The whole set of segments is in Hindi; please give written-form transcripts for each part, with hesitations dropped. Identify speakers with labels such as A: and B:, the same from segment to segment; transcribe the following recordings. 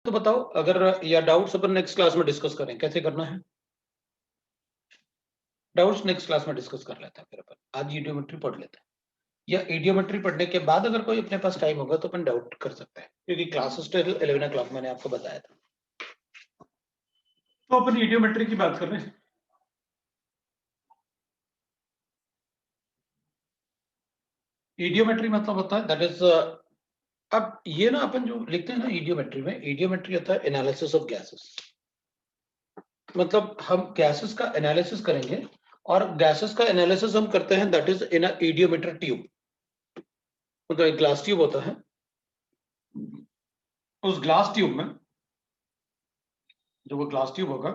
A: तो बताओ, अगर या डाउट्स अपन नेक्स्ट क्लास में डिस्कस करें, कैसे करना है? डाउट्स नेक्स्ट क्लास में डिस्कस कर लेते हैं, फिर अपन आज इडियोमेट्री पढ़ लेते हैं, या इडियोमेट्री पढ़ने के बाद अगर कोई अपने पास टाइम होगा तो अपन डाउट कर सकते हैं, क्योंकि क्लासेस टिल 11 o'clock मैंने आपको बताया था। तो अपन इडियोमेट्री की बात कर रहे हैं। इडियोमेट्री मतलब होता है दैट इज, अब ये ना अपन जो लिखते हैं ना इडियोमेट्री में, इडियोमेट्री होता है एनालिसिस ऑफ गैसेस। मतलब हम गैसेस का एनालिसिस करेंगे, और गैसेस का एनालिसिस हम करते हैं that is in a eudiometer tube. मतलब एक ग्लास ट्यूब होता है, उस ग्लास ट्यूब में जो वो ग्लास ट्यूब होगा,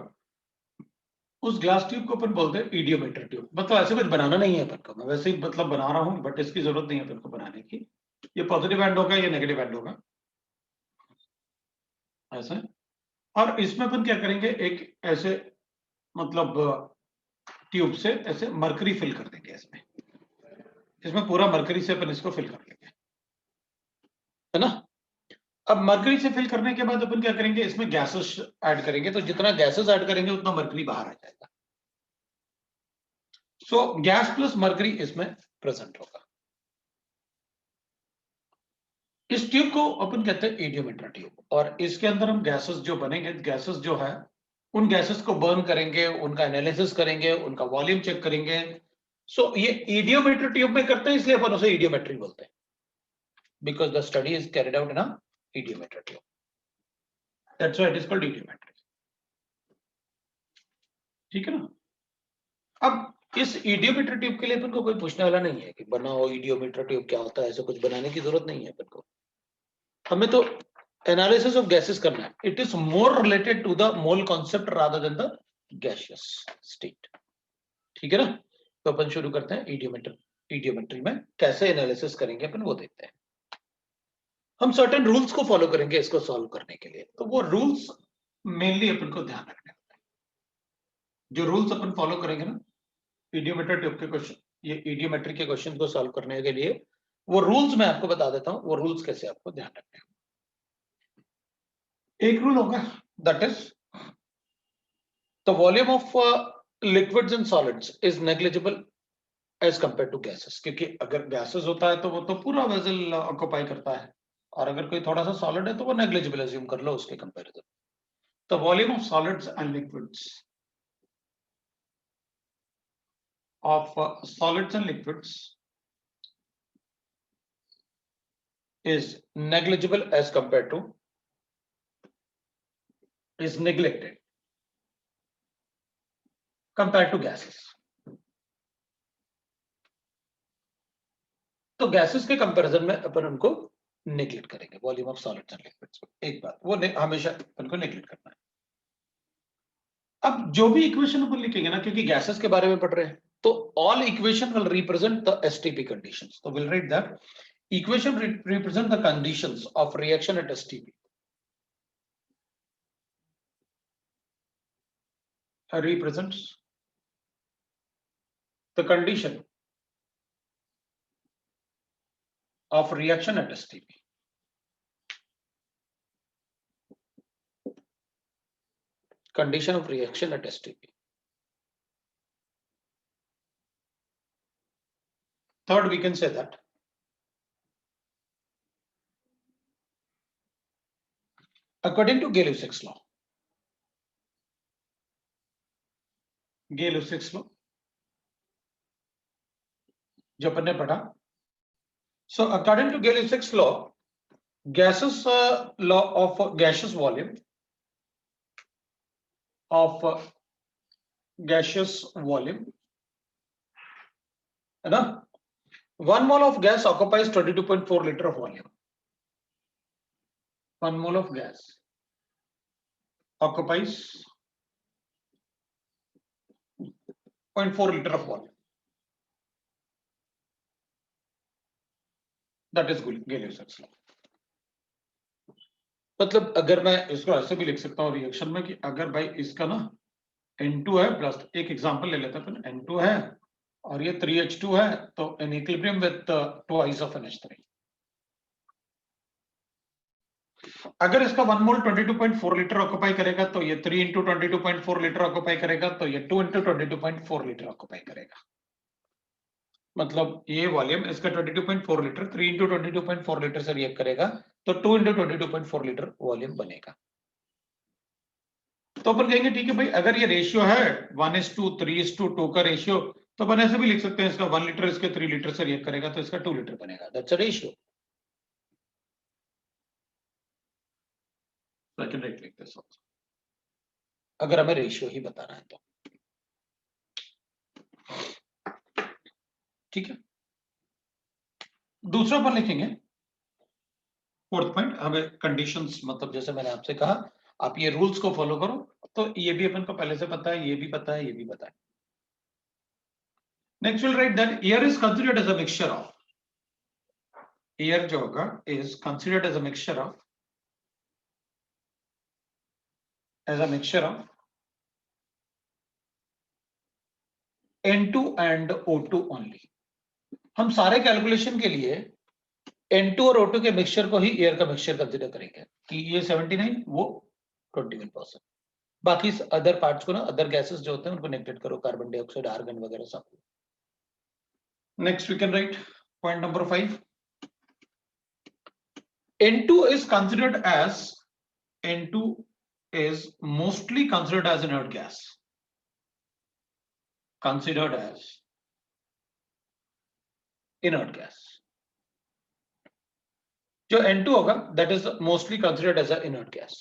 A: उस ग्लास ट्यूब को अपन बोलते हैं इडियोमीटर ट्यूब। मतलब ऐसे कुछ बनाना नहीं है अपन को, मैं वैसे ही मतलब बना रहा हूं, बट इसकी जरूरत नहीं है अपन को बनाने की। ये पॉजिटिव एंड होगा, ये नेगेटिव एंड होगा, ऐसे। और इसमें अपन क्या करेंगे, एक ऐसे मतलब ट्यूब से ऐसे मरकरी फिल कर देंगे इसमें। इसमें पूरा मरकरी से अपन इसको फिल कर लेंगे, है ना। अब मरकरी से फिल करने के बाद अपन क्या करेंगे, इसमें गैसेस ऐड करेंगे। तो जितना गैसेस ऐड करेंगे उतना मरकरी बाहर आ जाएगा। सो गैस प्लस मरकरी इसमें प्रेजेंट होगा। इस ट्यूब को अपन कहते हैं इडियोमीटर ट्यूब, और इसके अंदर हम गैसेस जो बनेंगे, गैसेस जो है उन गैसेस को बर्न करेंगे, उनका एनालिसिस करेंगे, उनका वॉल्यूम चेक करेंगे। सो ये इडियोमीटर ट्यूब में करते हैं, इसलिए अपन उसे इडियोमेट्री बोलते हैं, because the study is carried out in a eudiometer tube, that's why it is called eudiometry. ठीक है ना। अब इस इडियोमीटर ट्यूब के लिए अपन को कोई पूछने वाला नहीं है कि बनाओ इडियोमीटर ट्यूब क्या होता है, ऐसा कुछ बनाने की जरूरत नहीं है अपन को। हमें तो एनालिसिस ऑफ गैसेस करना है। It is more related to the mole concept rather than the gaseous state. ठीक है ना। तो अपन शुरू करते हैं इडियोमेट्री में कैसे एनालिसिस करेंगे अपन, वो देखते हैं। हम सर्टेन रूल्स को फॉलो करेंगे इसको सॉल्व करने के लिए। तो वो रूल्स मेनली अपन को ध्यान रखने होते हैं। जो रूल्स अपन फॉलो करेंगे ना इडियोमेट्री ट्यूब के क्वेश्चन, ये इडियोमेट्री के क्वेश्चन को सॉल्व करने के लिए, वो रूल्स मैं आपको बता देता हूं। वो रूल्स कैसे आपको ध्यान रखने हैं। एक रूल होगा that is the volume of liquids and solids is negligible as compare to gases. क्योंकि अगर गैसेस होता है तो वो तो पूरा वेसल ऑक्यूपाई करता है, और अगर कोई थोड़ा सा सॉलिड है तो वो नेग्लिजिबल एज्यूम कर लो उसके comparison. The volume of solids and liquids is negligible as compared to is neglected compared to gases. तो गैसेस के कंपैरिजन में अपन उनको नेग्लेक्ट करेंगे, volume of solids and liquids. एक बात वो हमेशा अपन को नेग्लेक्ट करना है। अब जो भी इक्वेशन अपन लिखेंगे ना, क्योंकि गैसेस के बारे में पढ़ रहे हैं, तो all equation will represent the STP conditions. तो will write that equation represent the conditions of reaction at STP, represents the condition of reaction at STP. Condition of reaction at STP. Third, we can say that according to Gay-Lussac's law, Gay-Lussac's law जो अपन ने पढ़ा, so according to Gay-Lussac's law, gaseous law of gaseous volume है ना, 1 mole of gas occupies 22.4 liter of volume. 1 mole of gas occupies 0.4 liter of volume. That is Gay-Lussac's law. मतलब अगर मैं इसको ऐसे भी लिख सकता हूँ रिएक्शन में कि अगर भाई इसका ना N2 है प्लस, एक एग्जांपल ले लेते हैं, N2 है और ये 3H2 है, तो in equilibrium with twice of NH3। अगर इसका 1 मोल 22.4 लीटर ऑक्यूपाई करेगा तो ये 3 इंटू 22.4 लीटर ऑक्यूपाई करेगा तो ये 2 इंटू 22.4 लीटर ऑक्यूपाई करेगा। मतलब ये वॉल्यूम इसका 22.4 लीटर 3 इंटू 22.4 लीटर से रिएक्ट करेगा तो 2 इंटू 22.4 लीटर वॉल्यूम बनेगा। तो अपन कहेंगे ठीक है भाई, अगर ये रेशियो है 1:3:2 का रेशियो, तो अपन ऐसे भी लिख सकते हैं इसका 1 लीटर इसके 3 लीटर से रिएक्ट करेगा तो इसका 2 लीटर बनेगा। That's a ratio. I can write like this also, अगर हमें रेशियो ही बताना है तो। ठीक है, दूसरा अपन लिखेंगे फोर्थ पॉइंट, हमें कंडीशंस, मतलब जैसे मैंने आपसे कहा आप ये रूल्स को फॉलो करो, तो ये भी अपन को पहले से पता है, ये भी पता है, ये भी पता है। Next will write that air is considered as a mixture of, air जो होगा is considered as a mixture of, as a mixture of N2 and O2 only. हम सारे कैलकुलेशन के लिए N2 और O2 के मिक्सचर को ही एयर का मिक्सचर कंसीडर करेंगे कि ये 79 वो 21%। बाकी अदर पार्ट्स को ना, अदर गैसेस जो होते हैं उनको नेग्लेक्ट करो, कार्बन डाइऑक्साइड, आर्गन वगैरह सब। Next we can write point number 5, N2 is considered as, N2 is mostly considered as inert gas, considered as inert gas। जो N2 होगा that is mostly considered as an inert gas।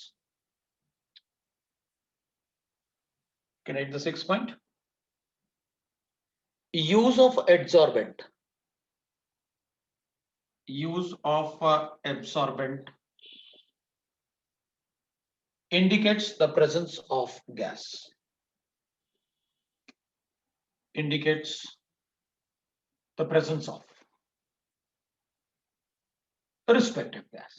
A: Can I write the 6th point? Use of adsorbent, use of absorbent indicates the presence of gas, indicates the presence of respective gas।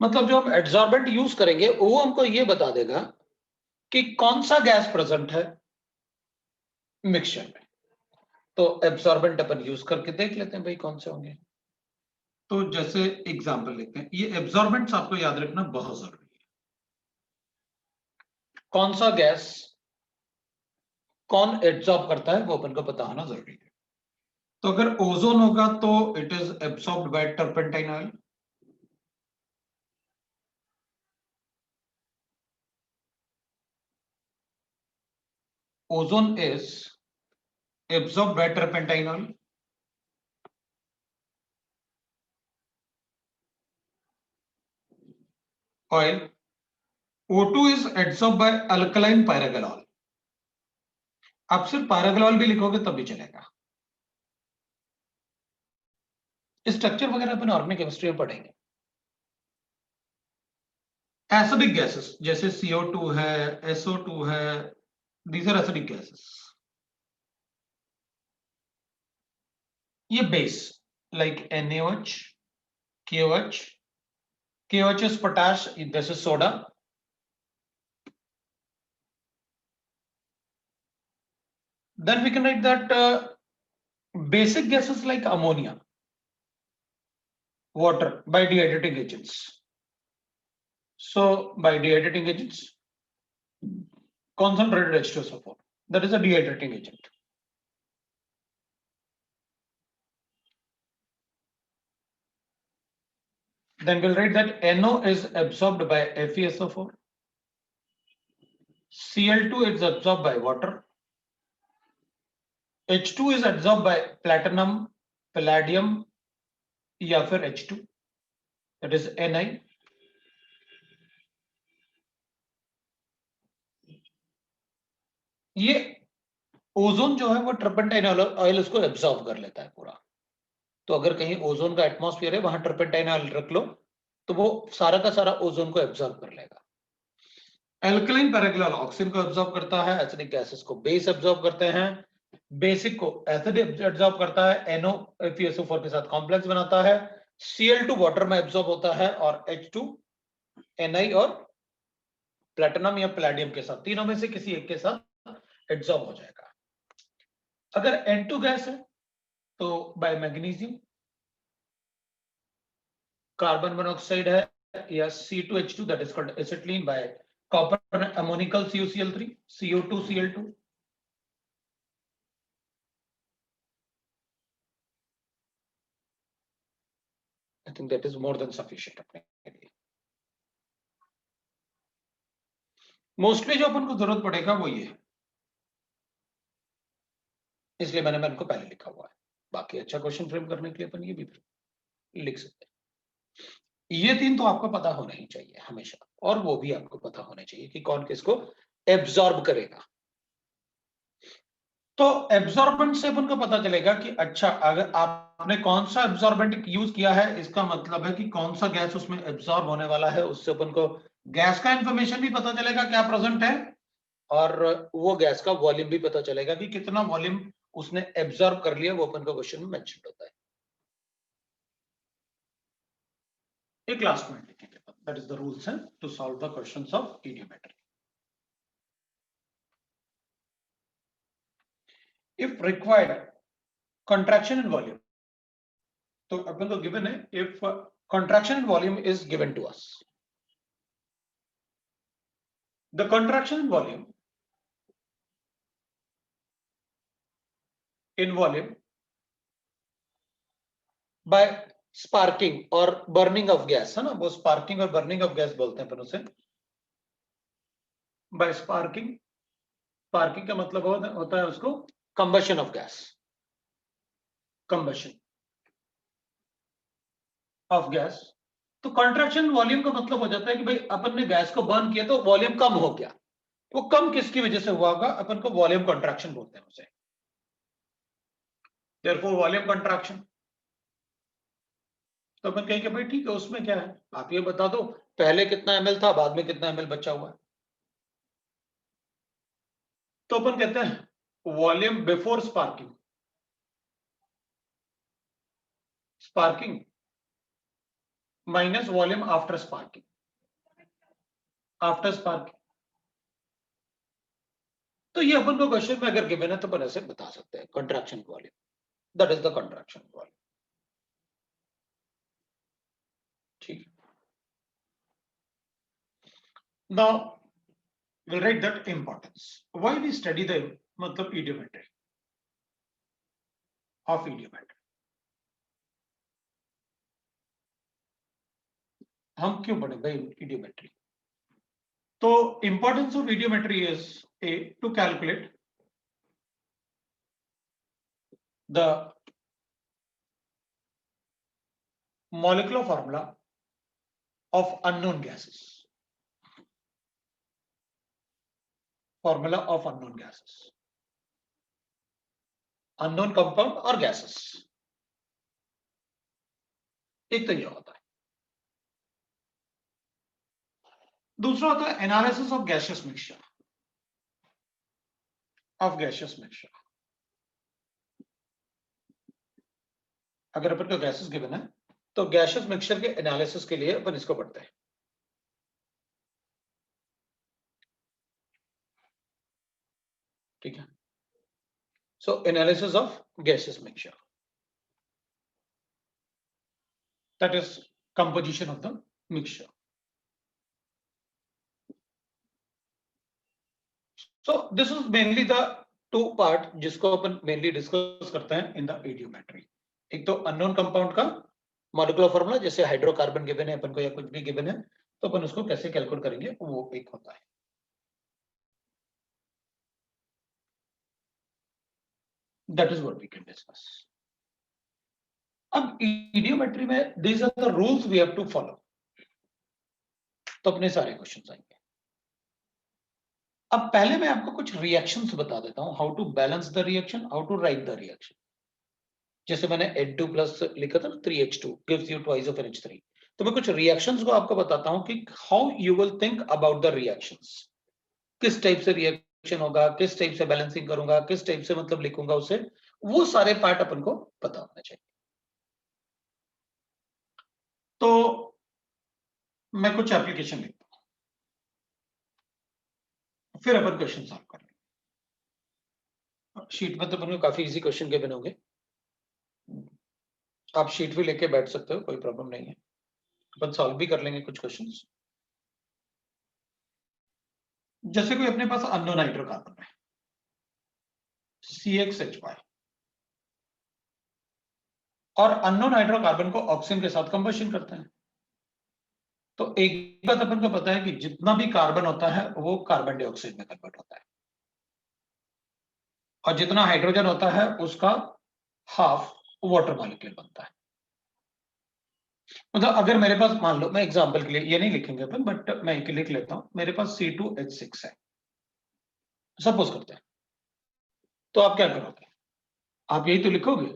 A: मतलब जो हम एड्सॉर्बेंट यूज करेंगे वो हमको ये बता देगा कि कौन सा गैस प्रेजेंट है मिक्सचर में। तो एब्सॉर्बेंट अपन यूज करके देख लेते हैं भाई कौन से होंगे। तो जैसे एग्जांपल लेते हैं, ये एब्सॉर्बेंट्स आपको याद रखना बहुत जरूरी है। कौन सा गैस कौन एब्सॉर्ब करता है वो अपन को पता होना जरूरी है। तो अगर ओजोन होगा तो it is absorbed by turpentine oil, ozone is absorbed by turpentine oil, O2 is absorbed by alkaline pyrogalol। आप सिर्फ पायरागोल भी लिखोगे तब भी चलेगा। स्ट्रक्चर वगैरह अपन ऑर्गेनिक केमिस्ट्री में पढ़ेंगे। एसिडिक गैसेस जैसे CO2 है, SO2 है, these are acidic gases। ये base like NaOH, KOH, KOH is potash, this is soda। Then we can write that basic gases like ammonia, water by dehydrating agents। So by dehydrating agents, concentrated H2SO4, that is a dehydrating agent। Then we'll write that NO is absorbed by FeSO4, Cl2 is absorbed by water, H2 is absorbed by platinum, palladium या फिर H2, that is Ni। ये ओजोन जो है वो टर्पेंटाइन ऑयल उसको एब्सॉर्ब कर लेता है पूरा। तो अगर कहीं ओजोन का एटमॉस्फेयर है वहां टर्पेंटाइन ऑयल रख लो तो वो सारा का सारा ओजोन को एब्सॉर्ब कर लेगा। एल्कलाइन पैराग्लाल ऑक्सीजन को एब्सॉर्ब करता है, एसिडिक गैसेस को बेस एब्सॉर्ब करते हैं, बेसिक को एसिड एब्सॉर्ब करता है, NO FeSO4 के साथ कॉम्प्लेक्स बनाता है, Cl2 वाटर में एब्सॉर्ब होता है और H2 Ni और प्लैटिनम या पैलेडियम के साथ, तीनों में से किसी एक के साथ एब्सॉर्ब हो जाएगा। अगर N2 गैस है तो बाय मैग्नीशियम, कार्बन मोनोऑक्साइड है या C2H2 that is called acetylene by copper ammonical CuCl3 CO2Cl2. I think that is more than sufficient अपने लिए. मोस्टली जो अपन को जरूरत पड़ेगा वो ये है, इसलिए मैंने इनको पहले लिखा हुआ है. बाकी अच्छा क्वेश्चन फ्रेम करने के लिए अपन ये भी लिख सकते हैं. ये तीन तो आपको पता होना ही चाहिए हमेशा, और वो भी आपको पता होना चाहिए कि कौन किसको एब्जॉर्ब करेगा. तो एब्जॉर्बेंट से अपन को पता चलेगा कि अच्छा अगर आपने कौन सा एब्जॉर्बेंट यूज किया है, इसका मतलब है कि कौन सा गैस उसमें एब्जॉर्ब होने वाला है. उससे अपन को गैस का इंफॉर्मेशन भी पता चलेगा क्या प्रेजेंट है, और वो गैस का वॉल्यूम भी पता चलेगा कि कितना वॉल्यूम उसने एब्जॉर्ब कर लिया. वो अपन का क्वेश्चन में मेंशन होता है. एक लास्ट पॉइंट लिखेंगे, दैट इज द रूल्स है to solve the questions of eudiometry. If required contraction in volume, तो अपन को गिवन है if contraction in volume is given to us. The contraction in volume by sparking or burning of gas, है ना, वो sparking और burning of gas बोलते हैं अपन उसे. by sparking का मतलब होता है उसको combustion of gas, combustion of gas. तो contraction वॉल्यूम का मतलब हो जाता है कि भाई अपन ने गैस को बर्न किया तो वॉल्यूम कम हो गया. वो कम किसकी वजह से हुआ होगा, अपन को वॉल्यूम कंट्रैक्शन बोलते हैं उसे. Therefore volume contraction. तो अपन कहेंगे भाई ठीक है, उसमें क्या है, आप ये बता दो पहले कितना ml था, बाद में कितना ml बचा हुआ है. तो अपन कहते हैं volume before sparking, sparking minus volume after sparking, after sparking. तो ये अपन को क्वेश्चन में अगर गिवन है तो अपन ऐसे बता सकते हैं contraction volume, that is the contraction volume. ठीक. Now we'll write that importance. Why we study the मतलब idiometry of idiometry. हम क्यों पढ़े भाई idiometry? तो importance of idiometry is a to calculate the molecular formula of unknown gases. Formula of unknown gases, unknown compound और gases. एक तो ये होता है. दूसरा होता है analysis of gaseous mixture, of gaseous mixture. अगर अपन को गैसेस गिवन है तो गैसियस मिक्सचर के एनालिसिस के लिए अपन इसको पढ़ते हैं. ठीक है. So analysis of gaseous mixture, that is composition of the mixture. So this is mainly the two part जिसको अपन mainly discuss करते हैं in the idiometry. एक तो unknown compound का molecular formula, जैसे हाइड्रोकार्बन गिवन है अपन को या कुछ भी गिवन है तो अपन उसको कैसे कैलकुलेट करेंगे वो एक होता है. That is what we can discuss. अब idiometry में these are the rules we have to follow. तो अपने सारे क्वेश्चंस आएंगे. अब पहले मैं आपको कुछ रिएक्शंस बता देता हूं, how to balance the reaction, how to write the reaction. जैसे मैंने N2 प्लस लिखा था ना, 3H2 gives you twice of NH3. तो मैं कुछ रिएक्शंस को आपको बताता हूं कि how you will think about the reactions. किस टाइप से रिएक्शन होगा, किस टाइप से बैलेंसिंग करूंगा, किस टाइप से मतलब लिखूंगा उसे, वो सारे पार्ट अपन को पता होना चाहिए. तो मैं कुछ एप्लीकेशन लिखता हूं, फिर अपन क्वेश्चन सॉल्व कर लेंगे. शीट में तो अपन को काफी इजी क्वेश्चन गिवन होंगे, आप शीट भी लेके बैठ सकते हो, कोई प्रॉब्लम नहीं है. अपन सॉल्व भी कर लेंगे कुछ क्वेश्चंस। जैसे कोई अपने पास अननोन हाइड्रोकार्बन है CXH5 और अननोन हाइड्रोकार्बन को ऑक्सीजन के साथ कंबशन करते हैं। तो एक बात अपन को पता है कि जितना भी कार्बन होता है वो कार्बन डाइऑक्साइड में कन्वर्ट होता है और जितना हाइड्रोजन होता है उसका हाफ वाटर मॉलिक्यूल बनता है। मतलब अगर मेरे पास मान लो, मैं एग्जांपल के लिए ये नहीं लिखेंगे अपन, बट मैं एक लिख लेता हूं, मेरे पास C2H6 है सपोज करते हैं। तो आप क्या करोगे, आप यही तो लिखोगे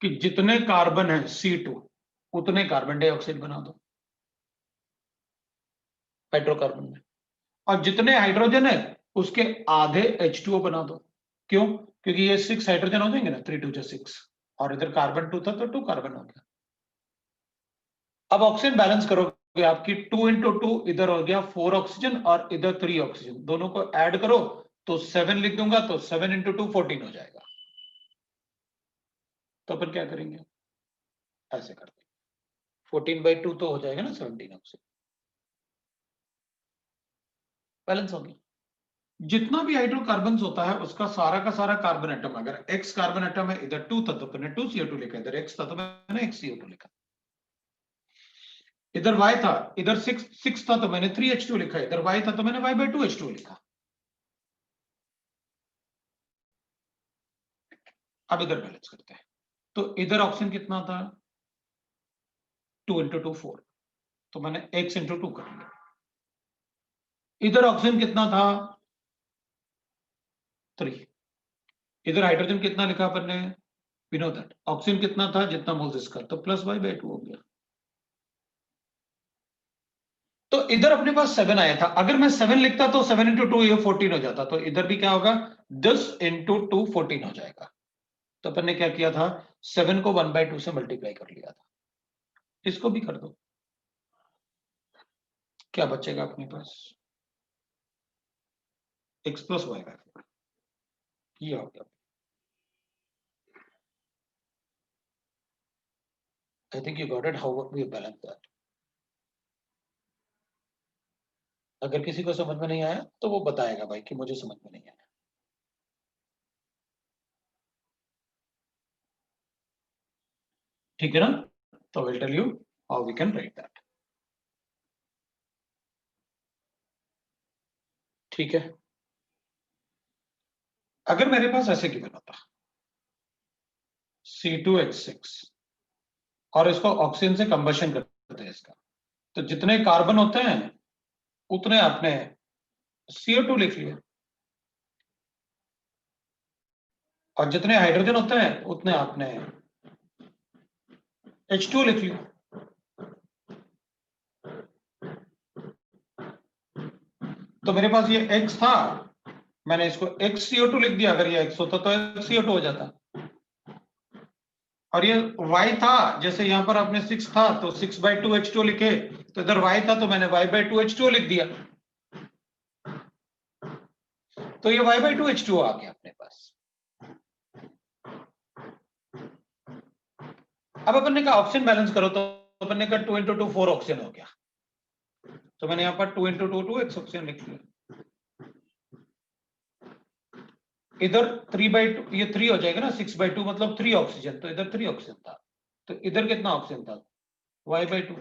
A: कि जितने कार्बन है C2 उतने कार्बन डाइऑक्साइड बना दो हाइड्रोकार्बन में, और जितने हाइड्रोजन है उसके आधे H2O बना दो। क्यों? क्योंकि ये 6 हाइड्रोजन हो जाएंगे ना, 3 2 6, और इधर कार्बन 2 था तो 2 कार्बन हो गया। अब ऑक्सीजन बैलेंस करोगे, आपकी 2 इंटू 2 इधर हो गया 4 ऑक्सीजन और इधर 3 ऑक्सीजन, दोनों को ऐड करो तो 7 लिख दूंगा, तो 7 इंटू 2 14 हो जाएगा। तो अपन क्या करेंगे, ऐसे करते 14/2 तो हो जाएगा ना 17 ऑक्सीजन, बैलेंस हो गया। जितना भी हाइड्रोकार्बन होता है उसका सारा का सारा कार्बन एटम, अगर X कार्बन एटम है, इधर 2 था तो मैंने 2 CO2 लिखा, इधर X था तो मैंने X CO2 लिखा, इधर Y था, इधर 6 था तो मैंने 3H2 लिखा, इधर Y था तो मैंने Y/2 H2 लिखा। अब इधर बैलेंस करते हैं, तो इधर ऑक्सीजन कितना था, 2 इंटू 2 4, तो मैंने X इंटू 2 कर लिया। इधर ऑक्सीजन कितना था, 3। इधर हाइड्रोजन कितना लिखा अपन ने, वी नो दैट। ऑक्सीजन कितना था, जितना मोल्स इसका, तो प्लस Y/2 हो गया। तो इधर अपने पास 7 आया था, अगर मैं 7 लिखता तो 7 इंटू 2 ये 14 हो जाता, तो इधर भी क्या होगा, 10 इंटू 2 14 हो जाएगा। तो अपन ने क्या किया था, 7 को 1/2 से मल्टीप्लाई कर लिया था। इसको भी कर दो, क्या बचेगा अपने पास, x प्लस Y/4, ये हो गया। I think you got it how we balance that. अगर किसी को समझ में नहीं आया तो वो बताएगा भाई कि मुझे समझ में नहीं आया। ठीक है ना, तो will tell you how we can write that. ठीक है, अगर मेरे पास ऐसे गिवन होता C2H6 और इसको ऑक्सीजन से कंबशन करते हैं इसका, तो जितने कार्बन होते हैं उतने आपने CO2 लिख लिया, और जितने हाइड्रोजन होते हैं उतने आपने H2 लिख लिया। तो मेरे पास ये X था, मैंने इसको XCO2 लिख दिया, अगर ये X होता तो XCO2 हो जाता। और ये Y था, जैसे यहां पर आपने 6 था तो 6/2 H2 लिखे, तो इधर Y था तो मैंने Y/2 H2 लिख दिया, तो ये Y/2 H2 आ गया अपने पास। अब अपन ने कहा ऑक्सीजन बैलेंस करो, तो अपन ने कहा 2 इंटू 2 4 ऑक्सीजन हो गया, तो मैंने यहाँ पर 2 इंटू 2 2 X ऑक्सीजन लिख लिया। इधर 3/2 ये 3 हो जाएगा ना, 6/2 मतलब 3 ऑक्सीजन, तो इधर 3 ऑक्सीजन था, तो इधर कितना ऑक्सीजन था, Y/2।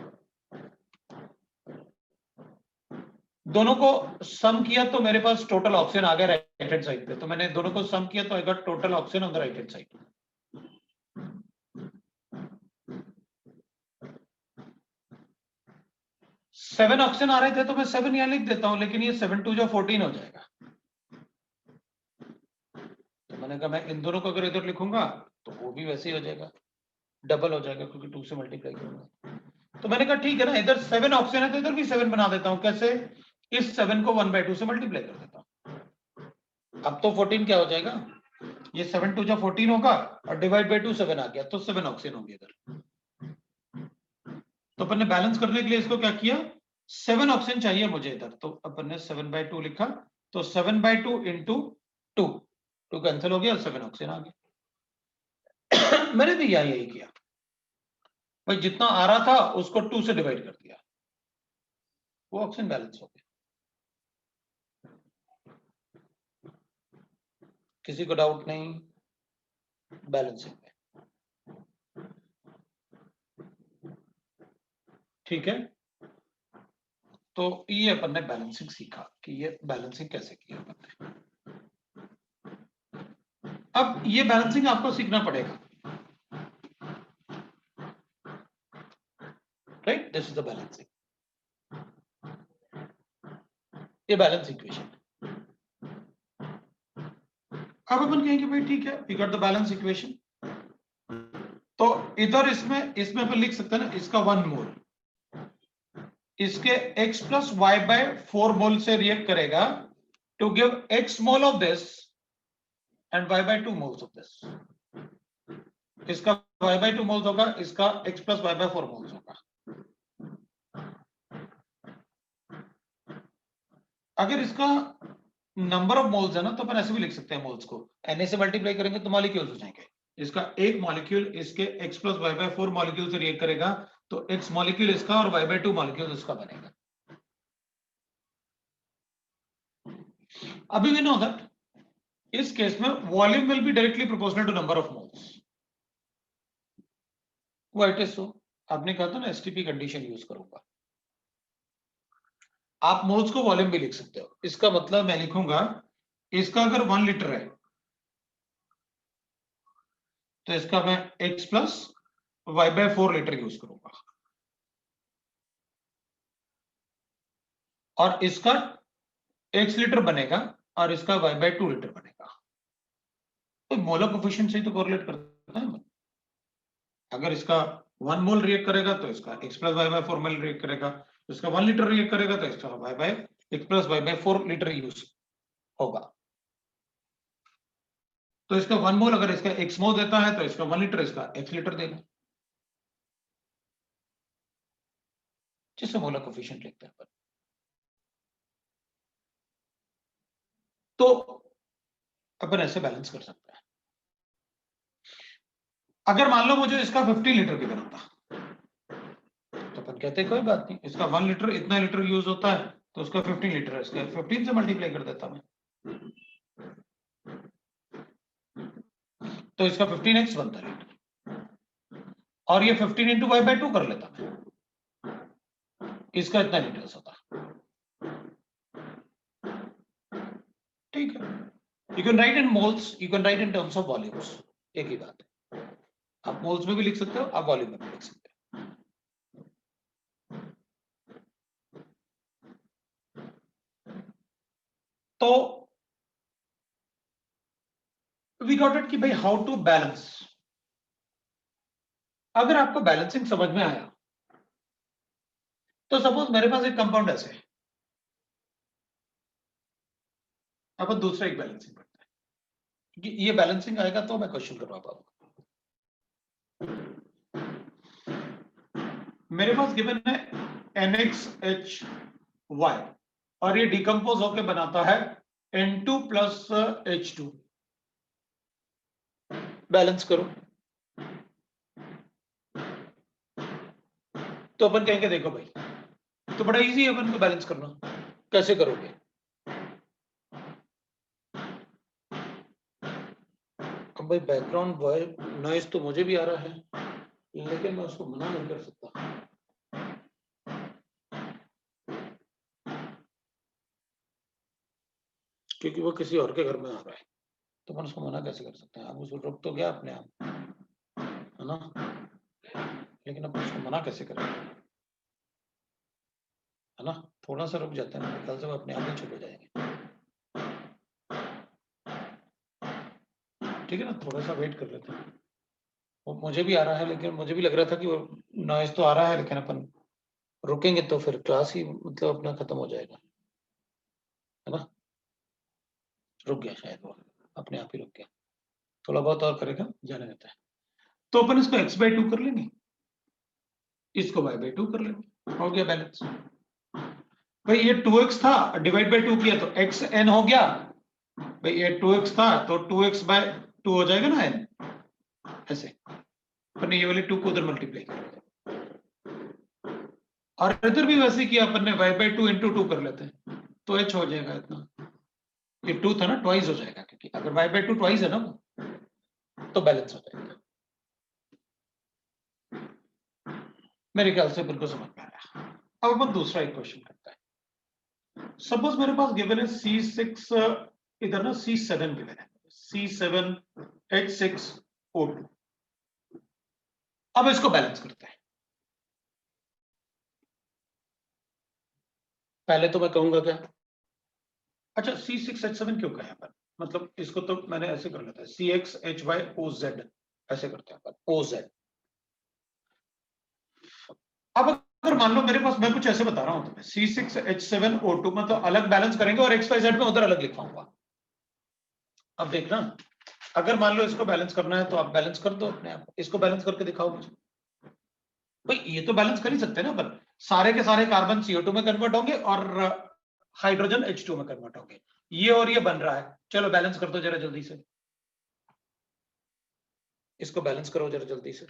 A: दोनों को सम किया तो मेरे पास टोटल ऑक्सीजन आ गया राइट हैंड साइड पे, तो मैंने दोनों को सम किया तो I got total oxygen on the right hand side. 7 oxygen आ रहे थे तो मैं 7 यहां लिख देता हूं, लेकिन ये 7 2 जो 14 हो जाएगा, तो मैंने कहा मैं इन दोनों को अगर इधर लिखूंगा तो वो भी वैसे ही हो जाएगा, डबल हो जाएगा क्योंकि 2 से मल्टीप्लाई करूंगा। तो मैंने कहा ठीक है ना, इधर 7 ऑक्सीजन है तो इधर भी 7 बना देता हूं। कैसे, इस 7 को 1/2 से मल्टीप्लाई कर देता हूं। अब तो 14 क्या हो जाएगा, ये 7 2 जो 14 होगा और डिवाइड बाय 2 7 आ गया, तो 7 ऑक्सीजन होंगे इधर। तो अपन ने बैलेंस करने के लिए इसको क्या किया, 7 ऑक्सीजन चाहिए मुझे इधर, तो अपन ने 7/2 लिखा, तो 7/2 इंटू 2 2 कैंसिल हो गया, 7 ऑक्सीजन आ गया। मैंने भी यही किया भाई, जितना आ रहा था उसको 2 से डिवाइड कर दिया, वो ऑक्सीजन बैलेंस हो गया। किसी को डाउट नहीं? बैलेंसिंग में ठीक है। तो ये अपन ने बैलेंसिंग सीखा कि ये बैलेंसिंग कैसे किया अपन ने। अब ये बैलेंसिंग आपको सीखना पड़ेगा, right? This is the balancing, ये बैलेंस इक्वेशन। अब अपन कहेंगे भाई ठीक है, we got the balance equation. तो इधर इसमें अपन लिख सकते हैं ना, इसका 1 मोल इसके x plus y by 4 mole से रिएक्ट करेगा to give x mole of this and y by 2 moles of this. इसका y बाय 2 मोल्स होगा, इसका x plus y by 4 moles होगा। अगर इसका नंबर ऑफ मोल्स है ना, तो अपन ऐसे भी लिख सकते हैं, मोल्स को Na से मल्टीप्लाई करेंगे तो मॉलिक्यूल्स हो जाएंगे। इसका एक मॉलिक्यूल इसके x plus y by 4 molecule से रिएक्ट करेगा तो x मॉलिक्यूल इसका और y बाय 2 मॉलिक्यूल इसका बनेगा। अभी वी नो दैट इस केस में volume will be directly proportional to number of moles. Why it is so? आपने कहा था ना एसटीपी कंडीशन यूज करूंगा। आप मोल्स को वॉल्यूम भी लिख सकते हो। इसका मतलब मैं लिखूंगा, इसका अगर 1 लीटर है तो इसका मैं x plus y by 4 litre use करूंगा, और इसका x लीटर बनेगा और इसका y बाय 2 लीटर बनेगा। तो मोलर कोफिशिएंट से तो कोरिलेट करता है। अगर इसका 1 मोल रिएक्ट करेगा तो इसका x plus y by 4 mole react करेगा, इसका 1 लीटर रिएक्ट करेगा तो इसका y by x plus y by 4 litre use होगा। तो इसका 1 मोल अगर इसका x मोल देता है तो इसका 1 लीटर इसका x लीटर देगा, जिससे मोलर कोफिशिएंट लिखते हैं। तो अपन ऐसे बैलेंस कर सकते हैं। अगर मान लो मुझे इसका 50 लीटर की जरूरत था तो अपन कहते हैं कोई बात नहीं, इसका 1 लीटर इतना लीटर यूज होता है तो उसका 15 लीटर है, इसका 15 से मल्टीप्लाई कर देता मैं, तो इसका 15x बनता है लीटर, और ये 15 इंटू वाई बाय 2 कर लेता मैं, इसका इतना लीटर होता। ठीक है, you can write in moles, you can write in terms of volumes, एक ही बात है। आप मोल्स में भी लिख सकते हो, आप वॉल्यूम में भी लिख सकते हो। तो वी गॉट इट कि भाई हाउ टू बैलेंस। अगर आपको बैलेंसिंग समझ में आया तो सपोज मेरे पास एक कंपाउंड ऐसे है, अपन दूसरा एक बैलेंसिंग करते हैं, क्योंकि ये बैलेंसिंग आएगा तो मैं क्वेश्चन करवा पाऊंगा। मेरे पास गिवन है NaCH और ये डिकम्पोज होकर बनाता है N2 प्लस H2। बैलेंस करो तो अपन कहेंगे देखो भाई, तो बड़ा इजी है अपन को बैलेंस करना। कैसे करोगे? अब भाई बैकग्राउंड नॉइज तो मुझे भी आ रहा है, लेकिन मैं उसको मना नहीं कर सकता, क्योंकि वो किसी और के घर में आ रहा है, तो मैं उसको मना कैसे कर सकते हैं? आप उसको रोक तो गया अपने आप, है ना, लेकिन अब उसको मना कैसे करें, है ना? थोड़ा सा रुक जाते हैं, मेरे ख्याल से वो अपने आप ही चुप हो जाएंगे। ठीक है ना, थोड़ा सा वेट कर लेते हैं। वो मुझे भी आ रहा है, लेकिन मुझे भी लग रहा था कि वो नॉइज तो आ रहा है, लेकिन अपन रुकेंगे तो फिर क्लास ही मतलब अपना खत्म हो जाएगा, है ना? रुक गया शायद, वो अपने आप ही रुक गया, थोड़ा बहुत और करेगा, जाने देता है। तो अपन इसको x बाय 2 कर लेंगे, इसको y बाय 2 कर लेंगे, हो गया बैलेंस। भाई ये 2x था, डिवाइड बाय 2 किया तो xn हो गया। भाई ये 2x था तो 2x बाय 2 हो जाएगा ना n, ऐसे अपन ये वाले 2 को उधर मल्टीप्लाई कर, और इधर भी वैसे किया अपन ने, y/2 इंटू 2 कर लेते हैं तो h हो जाएगा इतना, ये 2 था ना, ट्वाइस हो जाएगा, क्योंकि अगर y/2 ट्वाइस है ना तो बैलेंस हो जाएगा। मेरे ख्याल से बिल्कुल समझ में आया। अब अपन दूसरा एक क्वेश्चन करते हैं। सपोज मेरे पास गिवन है C6, इधर ना C7 गिवन है, C7H6O2। अब इसको बैलेंस करते हैं। पहले तो मैं कहूंगा क्या, अच्छा C6H7 क्यों कहा अपन, मतलब इसको तो मैंने ऐसे कर लेता है CXHYOZ, ऐसे करते हैं अपन, OZ। अब अगर मान लो मेरे पास, मैं कुछ ऐसे बता रहा हूं तुम्हें, C6H7O2 मतलब अलग बैलेंस करेंगे और XYZ में उधर अलग लिखवाऊंगा। अब देखना, अगर मान लो इसको बैलेंस करना है तो आप बैलेंस कर दो अपने आप, इसको बैलेंस करके दिखाओ मुझे। भाई ये तो बैलेंस कर ही सकते हैं ना अपन, सारे के सारे कार्बन CO2 में कन्वर्ट होंगे और हाइड्रोजन H2 में कन्वर्ट होंगे, ये और ये बन रहा है। चलो बैलेंस कर दो जरा जल्दी से, इसको बैलेंस करो जरा जल्दी से।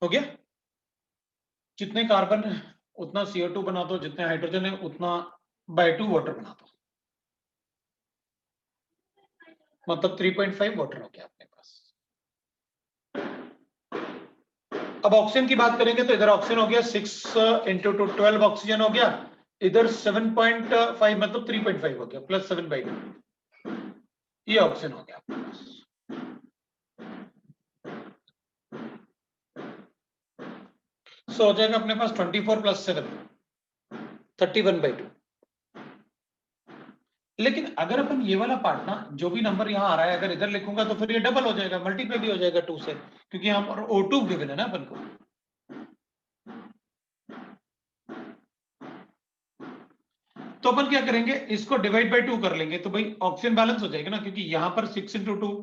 A: हो गया, जितने कार्बन है उतना CO2 बना दो, जितने हाइड्रोजन है उतना बाय 2 वाटर बना दो, मतलब 3.5 वाटर हो गया अपने पास। अब ऑक्सीजन की बात करेंगे तो इधर ऑक्सीजन हो गया 6 इंटू 2 12 ऑक्सीजन हो गया, इधर 7.5 मतलब 3.5 हो गया, प्लस 7/2 ये ऑक्सीजन हो गया अपने पास। सो हो जाएगा अपने पास 24 + 7 31/2। लेकिन अगर अपन ये वाला पार्ट ना, जो भी नंबर यहाँ आ रहा है अगर इधर लिखूंगा तो फिर ये डबल हो जाएगा, मल्टीप्लाई भी हो जाएगा 2 से, क्योंकि यहाँ पर O2 गिवन है ना अपन को। तो अपन क्या करेंगे, इसको डिवाइड बाय 2 कर लेंगे तो भाई ऑक्सीजन बैलेंस हो जाएगा ना, क्योंकि यहाँ पर 6 इंटू 2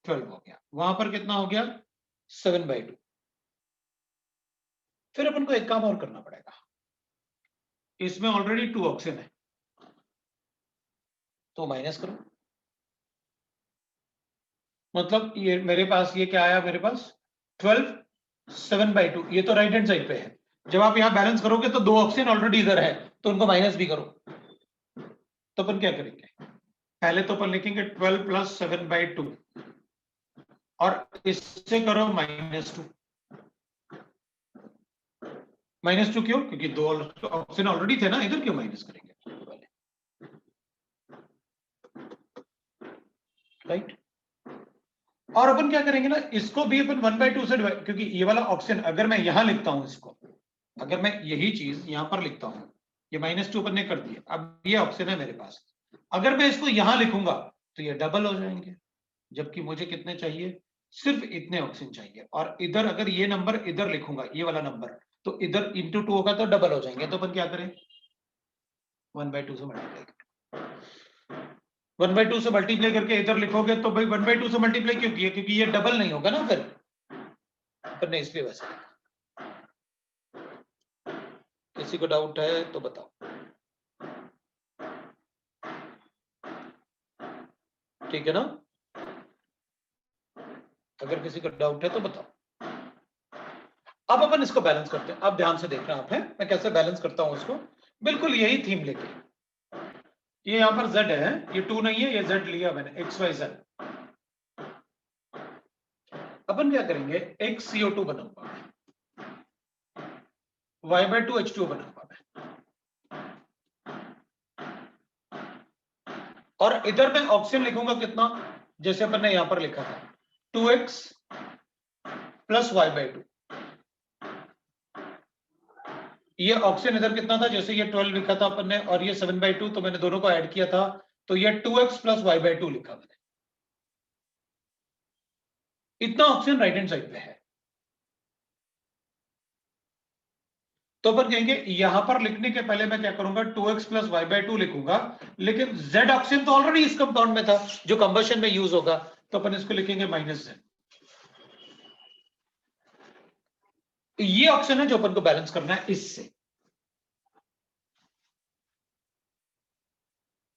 A: 12 हो गया, वहां पर कितना हो गया 7/2। फिर अपन को एक काम और करना पड़ेगा, इसमें ऑलरेडी 2 ऑक्सीजन है तो माइनस करो, मतलब ये मेरे पास ये क्या आया, मेरे पास 12 7/2, ये तो राइट हैंड साइड पे है। जब आप यहाँ बैलेंस करोगे तो 2 ऑक्सीजन ऑलरेडी इधर है तो उनको माइनस भी करो। तो अपन क्या करेंगे, पहले तो अपन लिखेंगे 12 + 7/2 और इससे करो -2। -2 क्यों, क्योंकि 2 ऑक्सीजन ऑलरेडी थे ना, इधर क्यों माइनस करेंगे, राइट। और अपन क्या करेंगे ना, इसको भी अपन 1/2 से डिवाइड, क्योंकि ये वाला ऑक्सीजन अगर मैं यहां लिखता हूं इसको, अगर मैं यही चीज यहां पर लिखता हूं, ये -2 अपन ने कर दिया, अब ये ऑक्सीजन है मेरे पास, अगर मैं इसको यहां लिखूंगा तो ये डबल हो जाएंगे, जबकि मुझे कितने चाहिए, सिर्फ इतने ऑक्सीजन चाहिए। और इधर अगर ये नंबर इधर लिखूंगा, ये वाला नंबर, तो इधर इंटू 2 होगा तो डबल हो जाएंगे, तो अपन क्या करें 1/2 से मल्टीप्लाई करें, 1/2 से मल्टीप्लाई करके इधर लिखोगे तो भाई 1/2 से मल्टीप्लाई क्यों किया, क्योंकि ये डबल नहीं होगा ना, फिर नहीं, इसलिए वैसे। किसी को डाउट है तो बताओ, ठीक है ना, अगर किसी को डाउट है तो बताओ। अब अपन इसको बैलेंस करते हैं। अब ध्यान से देखना आप है मैं कैसे बैलेंस करता हूं उसको, बिल्कुल यही थीम लेके। ये यहां पर z है, ये 2 नहीं है, ये z लिया मैंने XYZ। अपन क्या करेंगे, एक CO2 बनाऊंगा, Y/2 H2O बनाऊंगा मैं, और इधर मैं ऑक्सीजन लिखूंगा कितना, जैसे अपन ने यहां पर लिखा था 2x प्लस Y/2। ये ऑक्सीजन इधर कितना था, जैसे ये 12 लिखा था अपन ने, और ये 7/2, तो मैंने दोनों को ऐड किया था, तो ये 2x प्लस Y/2 लिखा मैंने। इतना ऑक्सीजन राइट हैंड साइड पे है। तो अपन कहेंगे यहां पर लिखने के पहले मैं क्या करूंगा, 2x प्लस Y/2 लिखूंगा, लेकिन Z ऑक्सीजन तो ऑलरेडी इस कंपाउंड में था जो कंबशन में यूज होगा, तो अपन इसको लिखेंगे -Z। ये ऑक्सीजन है जो अपन को बैलेंस करना है इससे,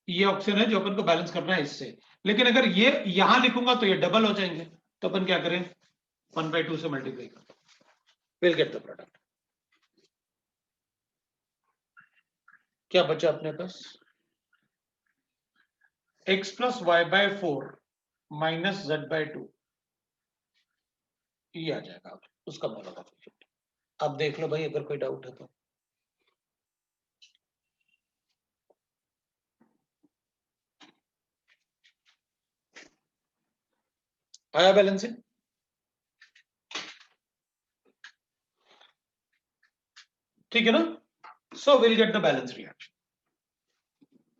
A: ये ऑक्सीजन है जो अपन को बैलेंस करना है इससे। लेकिन अगर ये यहां लिखूंगा तो ये डबल हो जाएंगे, तो अपन क्या करें, 1/2 से मल्टीप्लाई कर, विल गेट द प्रोडक्ट। क्या बचा अपने पास, x plus y/4 minus z/2, ये आ जाएगा उसका मोलर कोएफिशिएंट। अब देख लो भाई अगर कोई डाउट है तो। आया बैलेंसिंग, ठीक है ना। So will get the balance reaction.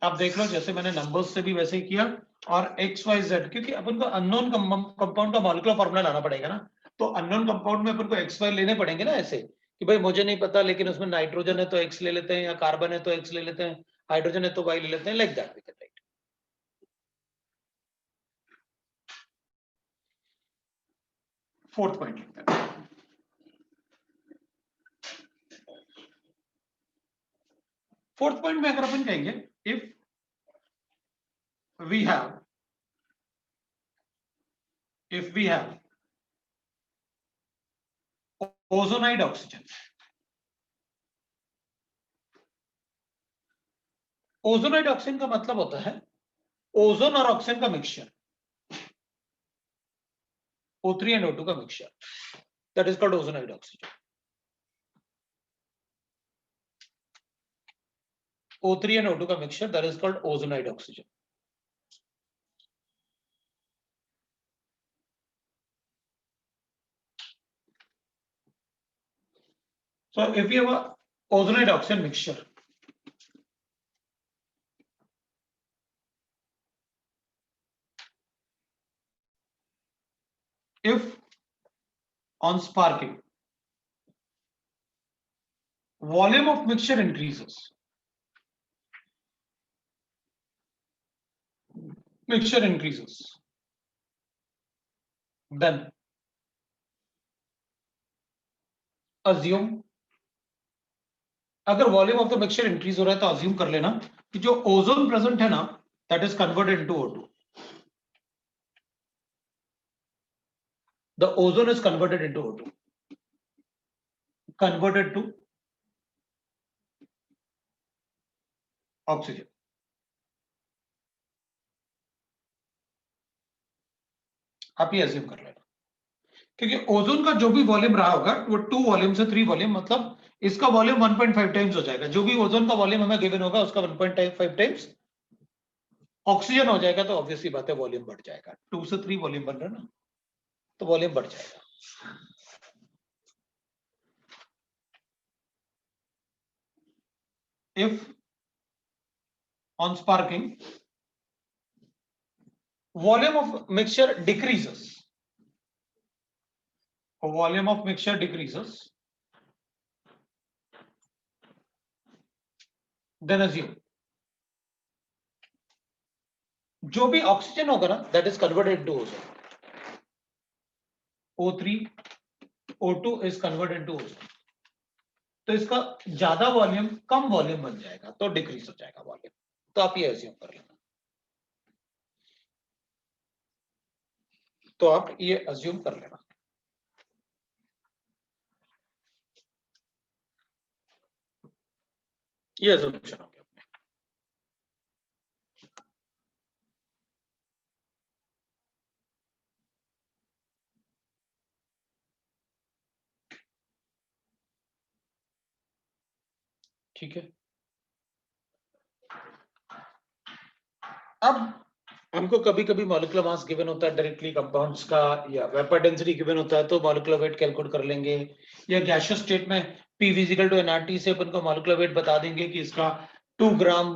A: अब देख लो जैसे मैंने नंबर्स से भी वैसे ही किया, और XYZ, क्योंकि अपन को अननोन कंपाउंड का मॉलिक्यूलर फॉर्मूला लाना पड़ेगा ना, तो अननोन कंपाउंड में अपन को XY लेने पड़ेंगे ना, ऐसे कि भाई मुझे नहीं पता लेकिन उसमें नाइट्रोजन है तो X ले लेते हैं, या कार्बन है तो X ले लेते हैं, हाइड्रोजन है तो Y ले लेते हैं, like that we can write. Fourth point लिखते हैं। फोर्थ पॉइंट में अगर अपन कहेंगे, if we have ozonide oxygen, ozonide oxygen का मतलब होता है ओजोन और ऑक्सीजन का मिक्सचर, O3 and O2 का mixture, that is called ozonide oxygen. O3 and O2 का mixture, that is called ozonide oxygen. So if you have a ozonide oxygen mixture, if on sparking volume of mixture increases, then assume, अगर volume of the mixture increase हो रहा है तो अज्यूम कर लेना कि जो ओजोन प्रेजेंट है ना, that is converted into O2, the ozone is converted into O2, converted to oxygen। आप ये अज्यूम कर लेना, क्योंकि ओजोन का जो भी वॉल्यूम रहा होगा वो 2 वॉल्यूम से 3 वॉल्यूम, मतलब इसका वॉल्यूम 1.5 टाइम्स हो जाएगा, जो भी ओजोन का वॉल्यूम हमें गिवन होगा उसका 1.5 टाइम्स ऑक्सीजन हो जाएगा, तो ऑब्वियसली बात है वॉल्यूम बढ़ जाएगा, 2 से 3 वॉल्यूम बन रहा है ना, तो वॉल्यूम बढ़ जाएगा। If on sparking volume of mixture decreases, then assume जो भी ऑक्सीजन होगा ना, that is converted to ozone, O3 O2 is converted to ozone, तो इसका ज्यादा वॉल्यूम कम वॉल्यूम बन जाएगा, तो डिक्रीज हो जाएगा वॉल्यूम, तो आप ये अज्यूम कर लेना, तो आप ये अज्यूम कर लेना। ये assumption हो गया अपने। ठीक है, अब हमको कभी कभी मॉलिक्यूलर मास गिवन होता है डायरेक्टली कंपाउंड्स का, या वेपर डेंसिटी गिवन होता है तो मॉलिक्यूलर वेट कैलकुलेट कर लेंगे, या गैसियस स्टेट में P फिजिकल टू nRT से अपन को मॉलिक्यूलर वेट बता देंगे कि इसका 2 ग्राम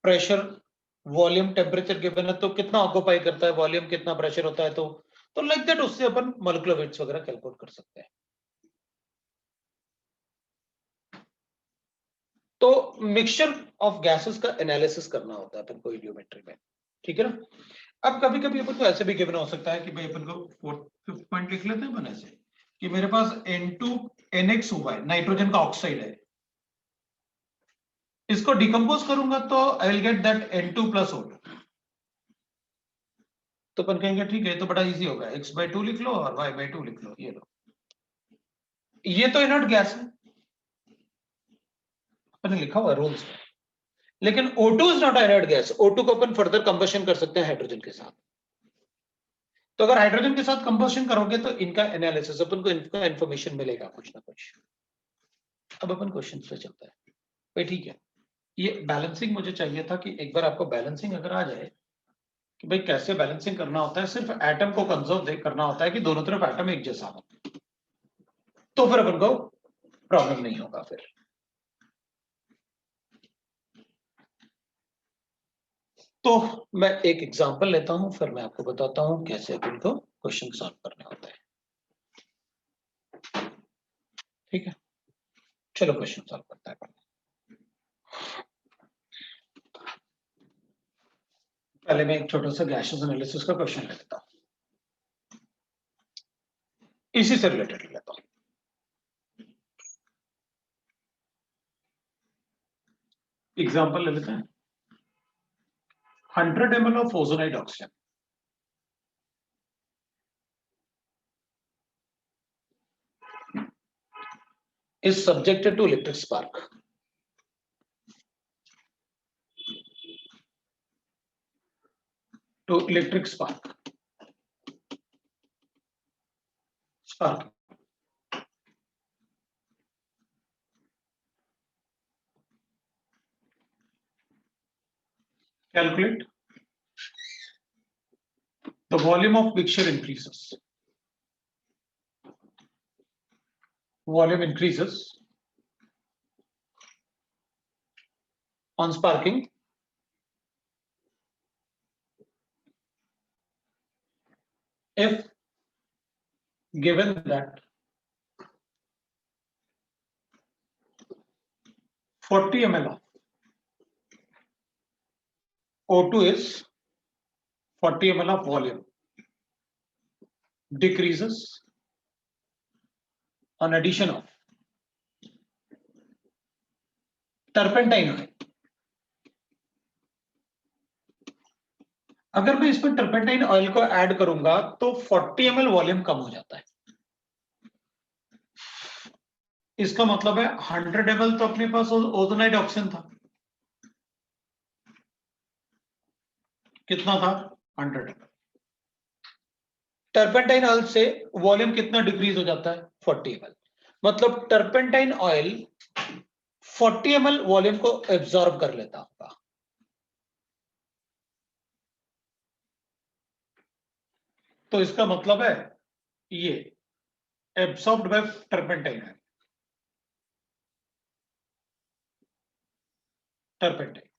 A: प्रेशर वॉल्यूम टेम्परेचर गिवन है तो कितना ऑक्यूपाई करता है, वॉल्यूम कितना प्रेशर होता है, तो लाइक दैट उससे अपन मॉलिक्यूलर वेट्स वगैरह कैलकुलेट कर सकते हैं। तो मिक्सचर ऑफ गैसेस का एनालिसिस करना होता है अपन को इडियोमेट्री में, ठीक है ना। अब कभी कभी अपन को ऐसे भी गिवन हो सकता है कि भाई अपन को 5th पॉइंट लिख लेते हैं अपन ऐसे कि मेरे पास N2NX नाइट्रोजन का ऑक्साइड है, इसको डिकम्पोज करूंगा तो I will get that N2 plus O2। तो अपन कहेंगे ठीक है तो बड़ा इजी होगा, x/2 लिख लो और y/2 लिख लो, ये लो, ये तो इनर्ट गैस है, अपने लिखा हुआ रूल्स में। लेकिन O2 is not inert gas, O2 को अपन फर्दर कंबशन कर सकते हैं हाइड्रोजन के साथ। तो अगर हाइड्रोजन के साथ कंबशन करोगे तो इनका एनालिसिस अपन को इनका इंफॉर्मेशन मिलेगा कुछ ना कुछ। अब अपन क्वेश्चन पे चलता है भाई, ठीक है, ये बैलेंसिंग मुझे चाहिए था कि एक बार आपको बैलेंसिंग अगर आ जाए कि भाई कैसे बैलेंसिंग करना होता है, सिर्फ एटम को कंजर्व करना होता है कि दोनों तरफ एटम एक जैसा हो, तो फिर अपन को प्रॉब्लम नहीं होगा। फिर तो मैं एक एग्जांपल लेता हूं, फिर मैं आपको बताता हूं कैसे अपन को क्वेश्चन सॉल्व करना होता है, ठीक है। चलो क्वेश्चन सॉल्व करते हैं। पहले मैं एक छोटा सा गैसियस एनालिसिस का क्वेश्चन ले लेता हूं, इसी से रिलेटेड लेता हूं। एग्जांपल ले लेते हैं, 100 ml of ozonide oxygen is subjected to electric spark. To electric spark. Spark. Calculate. The volume of mixture increases. Volume increases on sparking if given that 40 ml of O2 is 40 ml of volume decreases on addition of turpentine oil. अगर मैं इसमें टर्पेंटाइन ऑयल को ऐड करूंगा तो 40 ml वॉल्यूम कम हो जाता है। इसका मतलब है 100 ml तो अपने पास ओजोनाइड ऑक्सीजन था, कितना था 100 ml। टर्पेंटाइन ऑयल से वॉल्यूम कितना डिक्रीज हो जाता है 40 ml। मतलब टर्पेंटाइन ऑयल 40 ml वॉल्यूम को एब्जॉर्ब कर लेता होगा। तो इसका मतलब है ये एब्सॉर्ब्ड बाय टर्पेंटाइन है, टर्पेंटाइन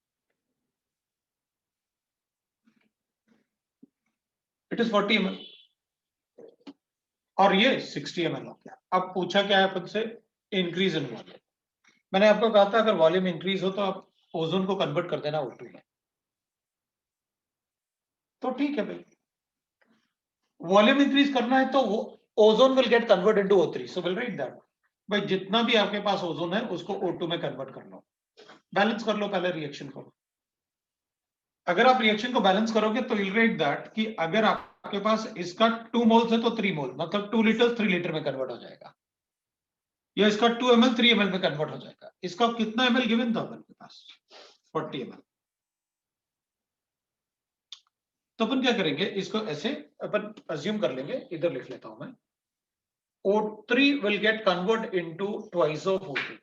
A: इट इज 40 ml और ये 60 ml हो गया। अब पूछा क्या है अपन से, इंक्रीज इन वॉल्यूम। मैंने आपको कहा था अगर वॉल्यूम इंक्रीज हो तो आप ओजोन को कन्वर्ट कर देना O2 में, तो ठीक है भाई। वॉल्यूम इंक्रीज करना है तो ozone will get convert into O3, so will write that भाई जितना भी आपके पास ओजोन है उसको O2 में कन्वर्ट कर लो, बैलेंस कर लो पहले रिएक्शन को। अगर आप रिएक्शन को बैलेंस करोगे तो विल राइट दैट कि अगर आपके पास इसका 2 मोल्स है तो 3 मोल, मतलब 2 लीटर 3 लीटर में कन्वर्ट हो जाएगा। या इसका 2 ml 3 ml में कन्वर्ट हो जाएगा। इसका कितना ml गिवन था अपन के पास? 40 ml। तो अपन क्या करेंगे, इसको ऐसे अपन अज्यूम कर लेंगे, इधर लिख लेता हूं मैं, O3 will get convert into twice of O2,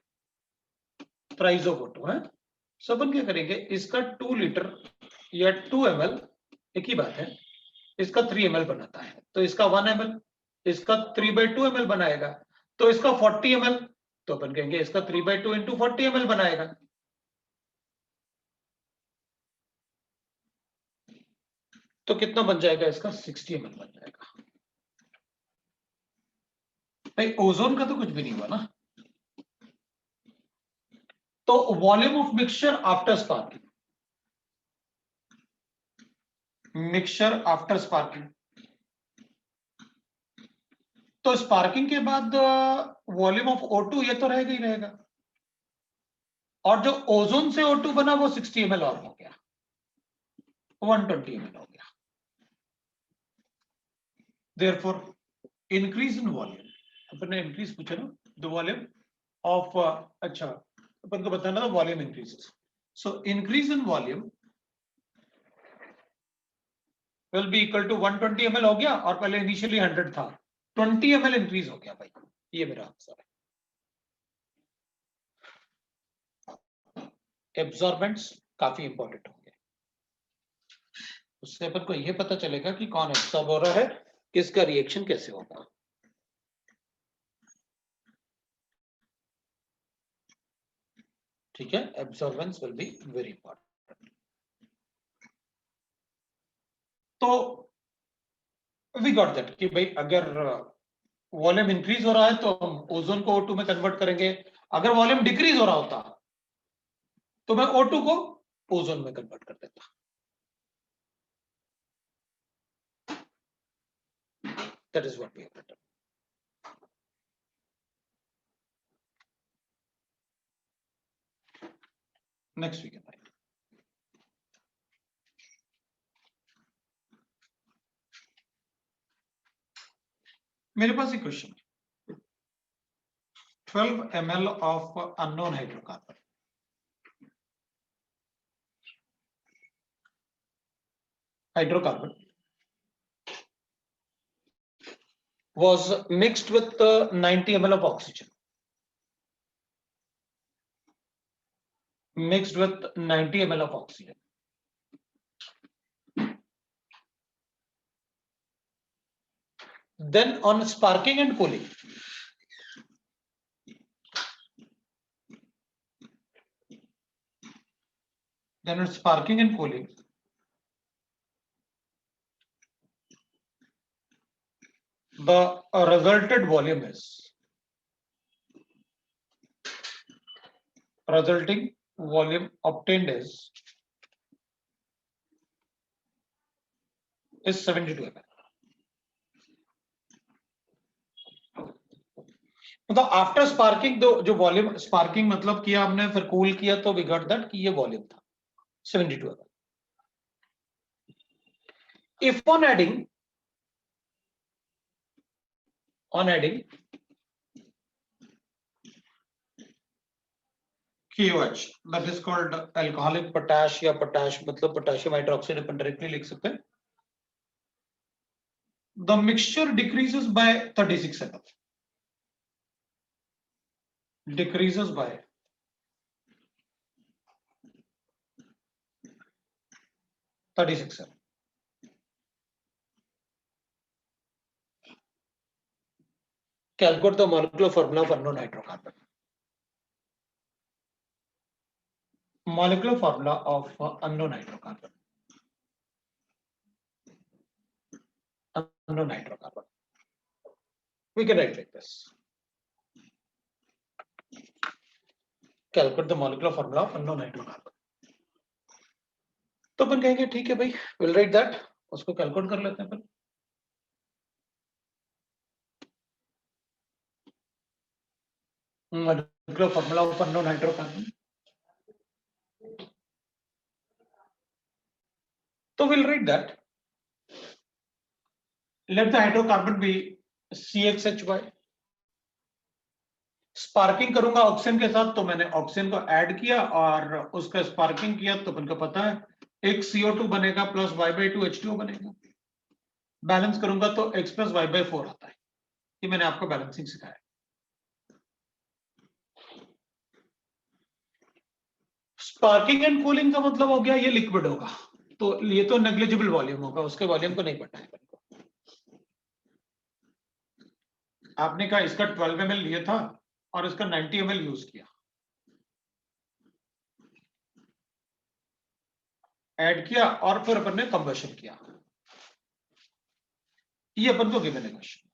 A: thrice of O2 है। सो अपन क्या करेंगे, इसका 2 लीटर या 2 ml एक ही बात है, इसका 3 ml बनाता है, तो इसका 1 ml, इसका 3/2 ml बनाएगा, तो इसका 40 ml, तो अपन कहेंगे इसका 3/2 into 40 ml बनाएगा। तो कितना बन जाएगा इसका? 60 ml बन जाएगा। भाई ओजोन का तो कुछ भी नहीं हुआ ना। तो volume of mixture after sparking, mixture after sparking, तो स्पार्किंग के बाद वॉल्यूम ऑफ O2 ये तो रहेगा ही रहेगा, और जो ओजोन से O2 बना वो 60 ml और हो गया, 120 ml हो गया। Therefore, increase in volume, अपन ने इंक्रीज पूछा ना, द वॉल्यूम ऑफ, अच्छा अपन को बताना था volume increases, so increase in volume will be equal to 120 ml हो गया, और पहले इनिशियली 100 था, 20 ml इंक्रीज हो गया भाई, ये मेरा आंसर है। एब्जॉर्बेंट्स काफी इंपॉर्टेंट होंगे, उससे अपन को ये पता चलेगा कि कौन एब्सॉर्ब हो रहा है, किसका रिएक्शन कैसे होगा। ठीक है, absorbance will be very important. तो वी गॉट दैट कि भाई अगर वॉल्यूम इंक्रीज हो रहा है तो हम ओजोन को O2 में कन्वर्ट करेंगे, अगर वॉल्यूम डिक्रीज हो रहा होता तो मैं O2 को ओजोन में कन्वर्ट कर देता। That is what we have done. Next we can write, मेरे पास एक क्वेश्चन है, 12 ml of unknown hydrocarbon, hydrocarbon was mixed with 90 ml of oxygen, mixed with 90 ml of oxygen. Then on sparking and cooling, the resulted volume is, resulting volume obtained is 72 ml. मतलब आफ्टर स्पार्किंग जो वॉल्यूम, स्पार्किंग मतलब किया हमने, फिर कूल किया, तो वी गॉट दैट कि ये वॉल्यूम था 72 ml. If on adding KOH, that is called alcoholic potash, या potash मतलब potassium hydroxide अपन डायरेक्टली लिख सकते हैं, the mixture decreases by 36 ml, decreases by 36 ml. Calculate the molecular formula of unknown hydrocarbon. Molecular formula of unknown hydrocarbon. Unknown hydrocarbon. We can write like this. Calculate the molecular formula of unknown hydrocarbon. तो अपन कहेंगे ठीक है भाई, we'll write that, उसको कैलकुलेट कर लेते हैं अपन। Molecular formula of unknown hydrocarbon. So we'll write that. Let the hydrocarbon be CXHY. Sparking करूंगा ऑक्सीजन के साथ, तो मैंने ऑक्सीजन को ऐड किया और उसका स्पार्किंग किया, तो अपन को पता है एक CO2 बनेगा प्लस Y/2 H2O बनेगा। बैलेंस करूंगा तो X प्लस Y/4 आता है। ये मैंने आपको बैलेंसिंग सिखाया। स्पार्किंग एंड कूलिंग का मतलब हो गया ये लिक्विड होगा, तो ये तो नेग्लिजिबल वॉल्यूम होगा, उसके वॉल्यूम को नहीं पढ़ना है। आपने कहा इसका 12 ml लिया था और इसका 90 ml यूज किया, ऐड किया और फिर अपन ने कंबशन किया। ये अपन को गिवन है क्वेश्चन।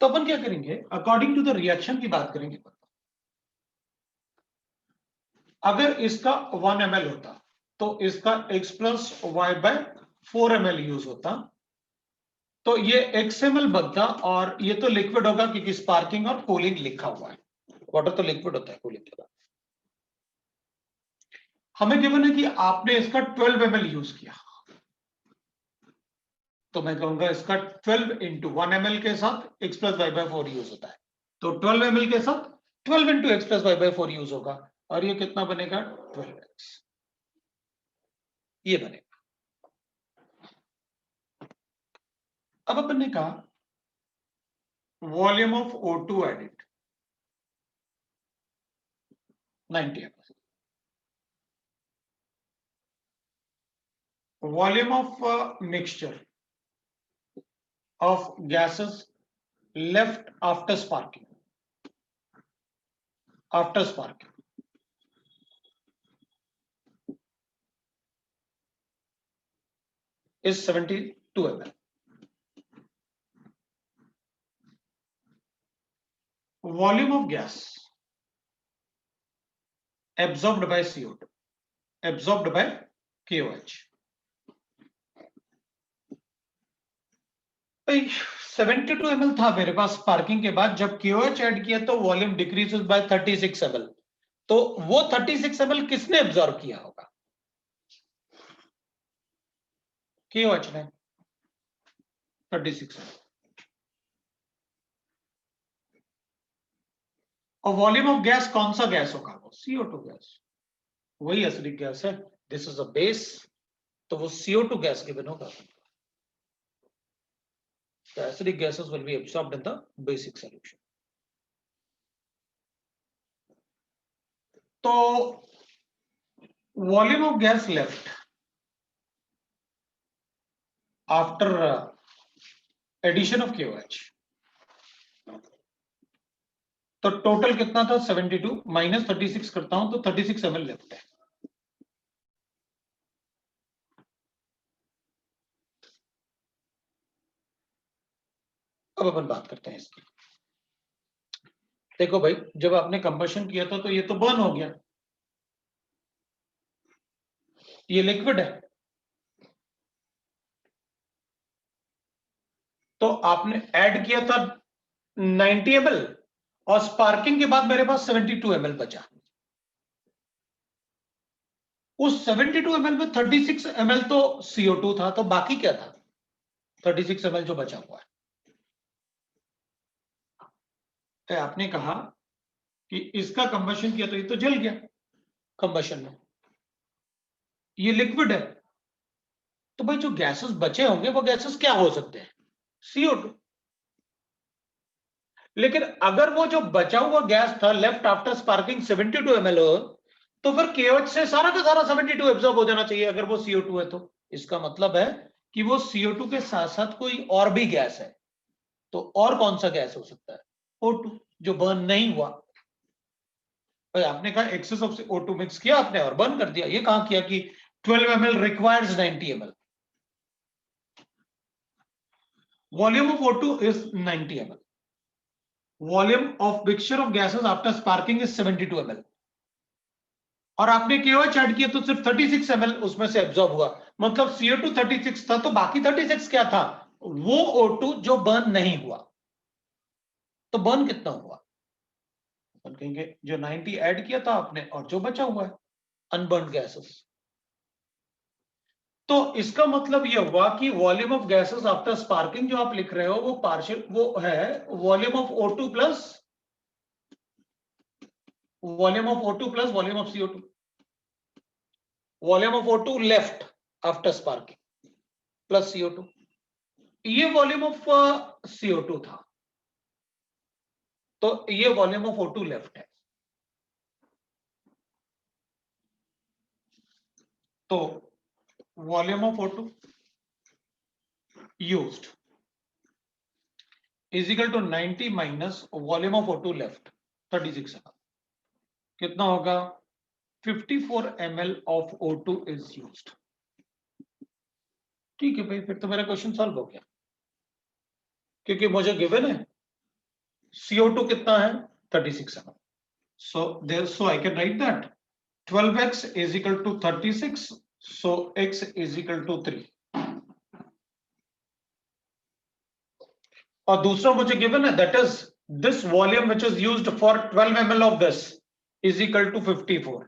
A: तो अपन क्या करेंगे, अकॉर्डिंग टू द रिएक्शन की बात करेंगे। अगर इसका 1 ml होता तो इसका X plus Y/4 ml use होता, तो ये X ml बनता और ये तो लिक्विड होगा क्योंकि स्पार्किंग और कूलिंग लिखा हुआ है। वाटर तो लिक्विड होता है कूलिंग के बाद। हमें गिवन है कि आपने इसका 12 ml यूज किया, तो मैं कहूंगा इसका 12 इंटू 1 ml के साथ X प्लस Y/4 यूज होता है, तो 12 ml के साथ 12 into X plus Y/4 use होगा, और ये कितना बनेगा 12X, ये बनेगा। अब अपन ने कहा volume of O2 added 90 ml, volume of mixture of gases left after sparking is 72 ml. Volume of gas absorbed by CO2, absorbed by KOH. 72 ml था मेरे पास स्पार्किंग के बाद, जब KOH ऐड किया तो वॉल्यूम डिक्रीजेस बाय 36 ml, तो वो 36 ml किसने एब्जॉर्ब किया होगा, KOH ने 36 ml। और वॉल्यूम ऑफ गैस कौन सा गैस होगा, वो CO2 गैस, वही एसिडिक गैस है, दिस इज अ बेस, तो वो CO2 गैस गिवन होगा। The acidic gases will be absorbed in the basic solution. तो volume of gas left after addition of KOH, तो टोटल कितना था 72 माइनस 36 करता हूं तो 36 ml लेफ्ट है। अब अपन बात करते हैं इसकी। देखो भाई, जब आपने कंबशन किया था तो ये तो बर्न हो गया, ये लिक्विड है, तो आपने ऐड किया था 90 ml और स्पार्किंग के बाद मेरे पास 72 ml बचा। उस 72 ml में 36 ml तो CO2 था, तो बाकी क्या था 36 ml जो बचा हुआ है। तो आपने कहा कि इसका कंबशन किया तो ये तो जल गया कंबशन में, ये लिक्विड है, तो भाई जो गैसेस बचे होंगे वो गैसेस क्या हो सकते हैं, CO2। लेकिन अगर वो जो बचा हुआ गैस था लेफ्ट आफ्टर स्पार्किंग 72 ml हो, तो फिर KOH से सारा का सारा 72 एब्जॉर्ब हो जाना चाहिए। अगर वो CO2 है तो इसका मतलब है कि वो CO2 के साथ साथ कोई और भी गैस है, तो और कौन सा गैस हो सकता है, O2 जो बर्न नहीं हुआ। भाई आपने कहा एक्सेस ऑफ O2 मिक्स किया आपने और बर्न कर दिया, ये कहां किया कि 12 ml requires 90 ml, volume of O2 is 90 ml, volume of mixture of gases after sparking is 72 ml, और आपने KOH ऐड किया तो सिर्फ 36 ml उसमें से एब्जॉर्ब हुआ, मतलब CO2 36 था, तो बाकी 36 क्या था, वो O2 जो बर्न नहीं हुआ। तो बर्न कितना हुआ, अपन कहेंगे जो 90 ऐड किया था आपने और जो बचा हुआ है अनबर्न गैसेस। तो इसका मतलब यह हुआ कि volume of gases after sparking जो आप लिख रहे हो वो पार्शियल वो है volume of O2 plus volume of O2 plus volume of CO2, volume of O2 left after sparking plus CO2, ये वॉल्यूम ऑफ CO2 था, तो ये वॉल्यूम ऑफ O2 लेफ्ट है। तो volume of O2 used is equal to 90 minus volume of O2 left 36 ml, कितना होगा 54 ml of O2 is used. ठीक है भाई, फिर तो मेरा क्वेश्चन सॉल्व हो गया, क्योंकि मुझे गिवन है CO2 कितना है 36 ml, so I can write that 12x is equal to 36, so x is equal to 3। और दूसरा मुझे गिवन है that is this volume which is used for 12 ml of this is equal to 54,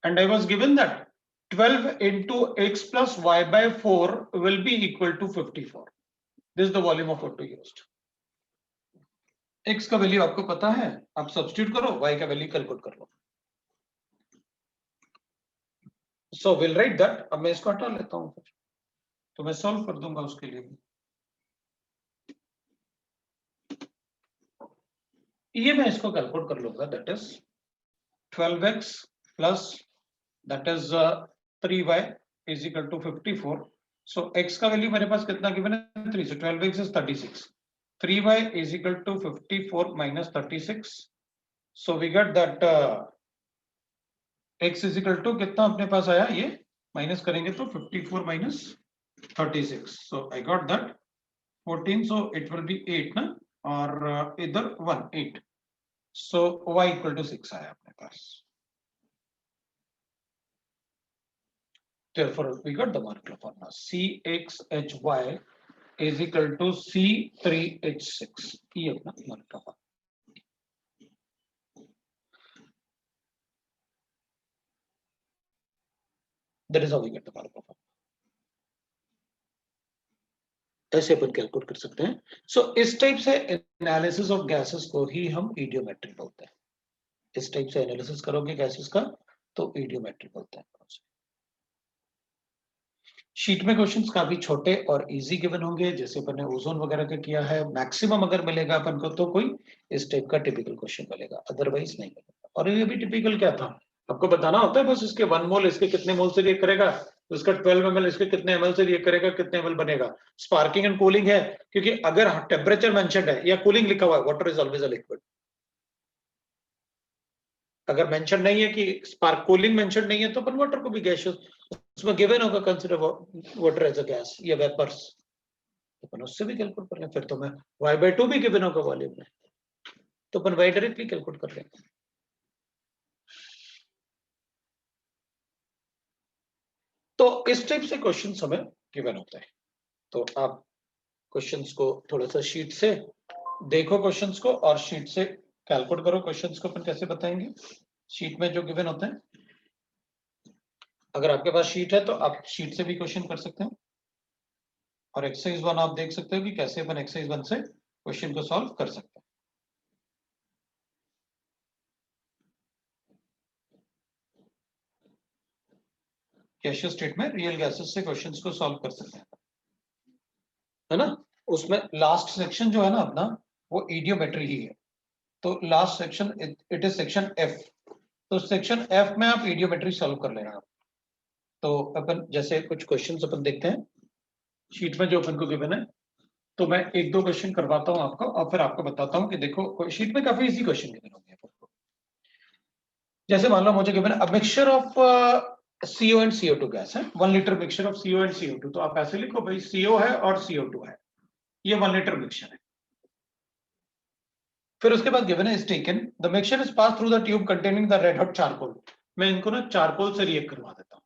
A: and I was given that 12 into x plus y by 4 will be equal to 54। This is the volume of O2 used। x का वैल्यू आपको पता है, आप सब्स्टिट्यूट करो, y का वैल्यू कैलकुलेट कर लो। So we'll write that। अब मैं इसको हटा लेता हूं, फिर तो मैं सॉल्व कर दूंगा उसके लिए। ये मैं इसको कैलकुलेट कर लूंगा, that is 12x plus that is 3y is equal to 54। So x का वैल्यू मेरे पास कितना गिवन है 3, so 12x is 36, 3y is equal to 54 minus 36, so we get that x is equal to कितना अपने पास आया, ये माइनस करेंगे तो 54 minus 36, so I got that 14, so it will be 8 ना, और इधर 1 8, so y equal to 6 आया अपने पास। Therefore we got the molecular formula CXHY is equal to C3H6, ये अपना molecular formula। That is how we get the molecular formula। ऐसे अपन कैलकुलेट कर सकते हैं। सो इस टाइप से एनालिसिस ऑफ गैसेस को ही हम इडियोमेट्री बोलते हैं। इस टाइप से एनालिसिस करोगे गैसेस का तो इडियोमेट्री बोलते हैं। शीट में क्वेश्चंस काफी छोटे और इजी गिवन होंगे, जैसे अपन ने ओजोन वगैरह का किया है। मैक्सिमम अगर मिलेगा अपन को तो कोई इस टाइप का टिपिकल क्वेश्चन मिलेगा, अदरवाइज नहीं मिलेगा। और ये भी टिपिकल क्या था, आपको बताना होता है बस, इसके 1 मोल इसके कितने मोल से रिएक्ट करेगा, तो इसका 12 ml इसके कितने ml से रिएक्ट करेगा, कितने ml बनेगा। स्पार्किंग एंड कूलिंग है, क्योंकि अगर टेम्परेचर मेंशन्ड है या कूलिंग लिखा हुआ है, water is always a liquid. अगर मेंशन नहीं है कि स्पार्क कूलिंग मेंशन नहीं है तो अपन वाटर को भी गैसियस, उसमें गिवन होगा consider water as a gas या वेपर्स, तो अपन उससे भी कैलकुलेट कर लें। फिर तो मैं y/2 भी गिवन होगा वॉल्यूम में, तो अपन y डायरेक्टली कैलकुलेट कर लेंगे। तो इस टाइप से क्वेश्चंस हमें गिवन होते हैं। तो आप क्वेश्चंस को थोड़ा सा शीट से देखो क्वेश्चंस को, और शीट से कैलकुलेट करो क्वेश्चंस को। अपन कैसे बताएंगे, शीट में जो गिवन होते हैं, अगर आपके पास शीट है तो आप शीट से भी क्वेश्चन कर सकते हैं। और एक्सरसाइज 1 आप देख सकते हो कि कैसे अपन एक्सरसाइज 1 से क्वेश्चन को सॉल्व कर सकते हैं। गैसियस स्टेट में रियल गैसेस से क्वेश्चंस को सॉल्व कर सकते हैं, है ना। उसमें लास्ट सेक्शन जो है ना अपना, वो इडियोमेट्री ही है। तो last section it is section F, तो सेक्शन एफ में आप इडियोमेट्री सॉल्व कर लेना। तो अपन जैसे कुछ क्वेश्चंस अपन देखते हैं शीट में जो अपन को गिवन है, तो मैं 1-2 क्वेश्चन करवाता हूं आपको, और फिर आपको बताता हूं कि देखो शीट में काफी इजी क्वेश्चन गिवन होंगे। जैसे मान लो मुझे गिवन है अ mixture of CO and CO2 gas है, 1 litre mixture of CO and CO2, तो आप ऐसे लिखो भाई CO है और CO2 है, ये 1 लीटर मिक्सचर है। फिर उसके बाद गिवन है is taken the mixture is pass through the tube containing the red hot charcoal. मैं इनको ना चारकोल से रिएक्ट करवा देता हूं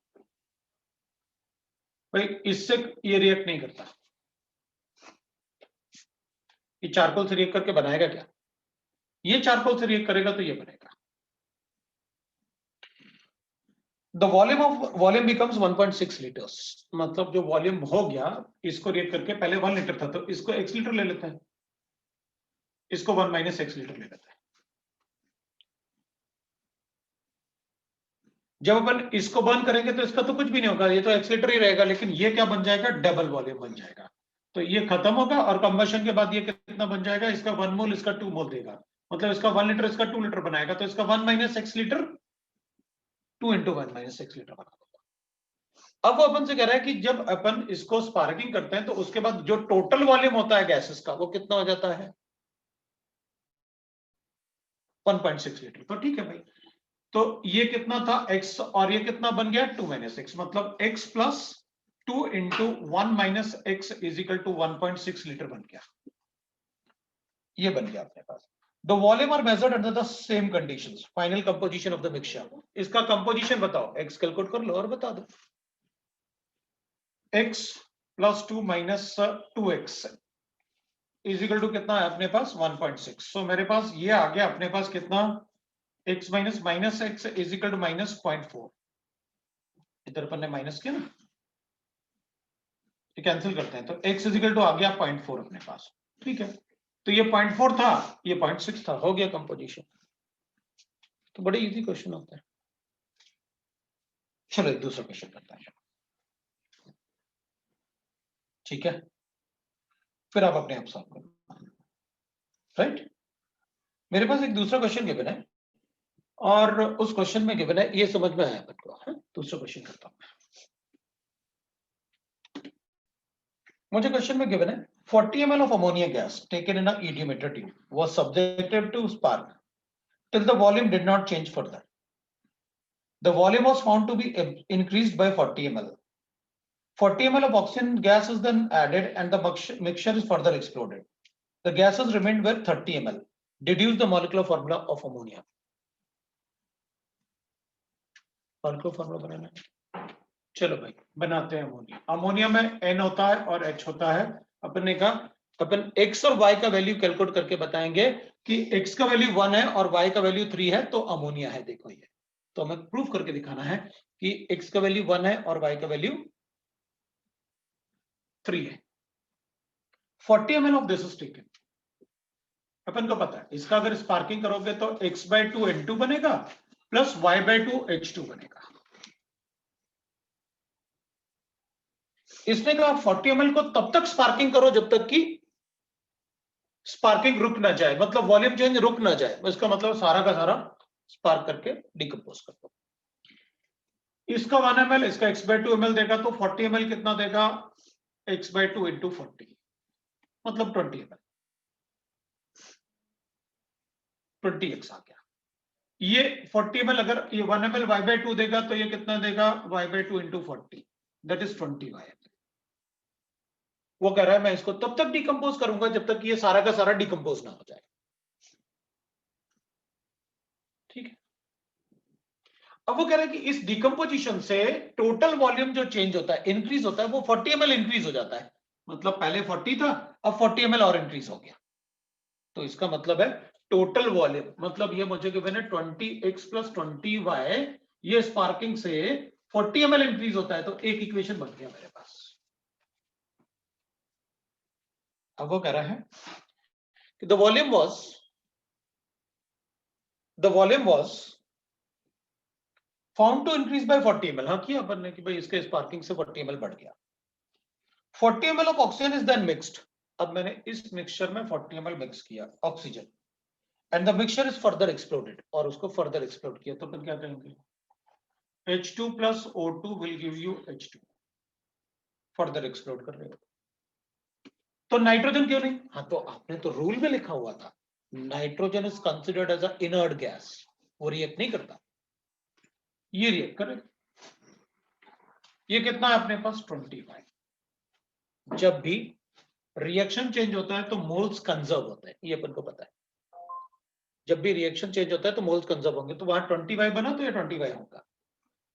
A: भाई, इससे ये रिएक्ट नहीं करता। ये चारकोल से रिएक्ट करके बनाएगा क्या, ये चारकोल से रिएक्ट करेगा तो ये बनेगा। द वॉल्यूम बिकम्स 1.6 लीटर्स, मतलब जो वॉल्यूम हो गया इसको रिएक्ट करके, पहले 1 लीटर था तो इसको x लीटर ले लेते हैं, इसको 1 - x लीटर ले लेते हैं। जब अपन इसको बर्न करेंगे तो इसका तो कुछ भी नहीं होगा, ये तो एक्सीलरेटर ही रहेगा, लेकिन ये क्या बन जाएगा, डबल वॉल्यूम बन जाएगा। तो ये खत्म होगा और कंबशन के बाद ये कितना बन जाएगा, इसका 1 मोल इसका 2 मोल देगा, मतलब इसका 1 लीटर इसका 2 लीटर बनाएगा, तो इसका 1 minus x litre 2 into 1 minus x litre बना देगा। अब वो अपन से कह रहा है कि जब अपन इसको स्पार्किंग करते हैं तो उसके बाद जो टोटल वॉल्यूम होता है गैसेस का वो कितना हो जाता है, 1.6 लीटर। तो ठीक है भाई, तो ये कितना था x और ये कितना बन गया 2 माइनस एक्स, मतलब x plus 2 into 1 minus x is equal to 1.6 litre बन गया, ये बन गया अपने पास। The volume are measured under the same conditions, final composition of the mixture. इसका कंपोजिशन बताओ, x कैलकुलेट कर लो और बता दो। x plus 2 minus 2x is equal to कितना है अपने पास 1.6। सो मेरे पास ये आ गया अपने पास कितना, x minus minus x is equal to minus 0.4, इधर अपन ने माइनस किया ना, ये कैंसिल करते हैं, तो x इज इक्वल टू आ गया 0.4 अपने पास, ठीक है। तो ये 0.4 था, ये 0.6 था, हो गया कंपोजिशन। तो बड़े इजी क्वेश्चन होता है। चलो एक दूसरा क्वेश्चन करते हैं, ठीक है, फिर आप अपने आप सॉल्व करो, राइट। मेरे पास एक दूसरा क्वेश्चन गिवन है और उस क्वेश्चन में गिवन है, ये समझ में आया अपन को। दूसरा क्वेश्चन करता हूं, मुझे क्वेश्चन में गिवन है 40 ml of ammonia gas taken in a ediometer tube was subjected to spark till the volume did not change further. The volume was found to be increased by 40 ml. 40 ml of oxygen gas is then added and the mixture is further exploded. The gases remained with 30 ml. Deduce the molecular formula of ammonia. Molecular formula बनाना है, चलो भाई बनाते हैं। अमोनिया, अमोनिया में N होता है और H होता है। अपन ने कहा अपन X और Y का वैल्यू कैलकुलेट करके बताएंगे कि X का वैल्यू 1 है और Y का वैल्यू 3 है तो अमोनिया है। देखो ये तो हमें प्रूफ करके दिखाना है कि X का वैल्यू 1 है और Y का वैल्यू 3 है। 40 ml of this is taken, अपन को पता है इसका अगर स्पार्किंग करोगे तो x/2 N2 बनेगा प्लस y/2 H2 बनेगा। इसने कहा 40 ml को तब तक स्पार्किंग करो जब तक कि स्पार्किंग रुक ना जाए, मतलब वॉल्यूम चेंज रुक ना जाए, इसका मतलब सारा का सारा स्पार्क करके डिकम्पोज कर दो। इसका 1 ml इसका x/2 ml देगा तो 40 ml कितना देगा, x/2 इंटू 40 मतलब 20 ml, 20x आ गया। ये 40 ml अगर ये 1 ml y/2 देगा तो ये कितना देगा, y/2 into 40 that is 20y। वो कह रहा है मैं इसको तब तक डिकम्पोज करूंगा जब तक ये सारा का सारा डिकम्पोज ना हो जाए, ठीक है। अब वो कह रहा है कि इस डिकम्पोजिशन से टोटल वॉल्यूम जो चेंज होता है, इंक्रीज होता है, वो 40 ml इंक्रीज हो जाता है। मतलब पहले 40 था, अब 40 ml और इंक्रीज हो गया। तो इसका मतलब है टोटल वॉल्यूम, मतलब ये मुझे गिवन है 20x प्लस 20y, ये स्पार्किंग से 40 ml इंक्रीज होता है। तो एक इक्वेशन बन गया मेरे पास। अब वो कह रहा है कि the volume was found to increase by 40 ml। हाँ किया अपन ने कि भाई इसके स्पार्किंग से 40 ml बढ़ गया। 40 ml of oxygen is then mixed. अब मैंने इस मिक्सचर में 40 ml मिक्स किया oxygen and the mixture is further exploded, और उसको फर्दर एक्सप्लोड किया। तो अपन क्या कहेंगे, H2 plus O2 will give you H2, further explode कर रहे हो। तो नाइट्रोजन क्यों नहीं, हाँ तो आपने तो रूल में लिखा हुआ था nitrogen is considered as a inert gas, वो रिएक्ट नहीं करता, ये रिएक्ट करेगा। ये कितना है अपने पास 25। जब भी रिएक्शन चेंज होता है तो मोल्स कंजर्व होते हैं, ये अपन को पता है। जब भी रिएक्शन चेंज होता है तो मोल्स कंजर्व होंगे, तो वहां 25 बना तो ये 25 होगा।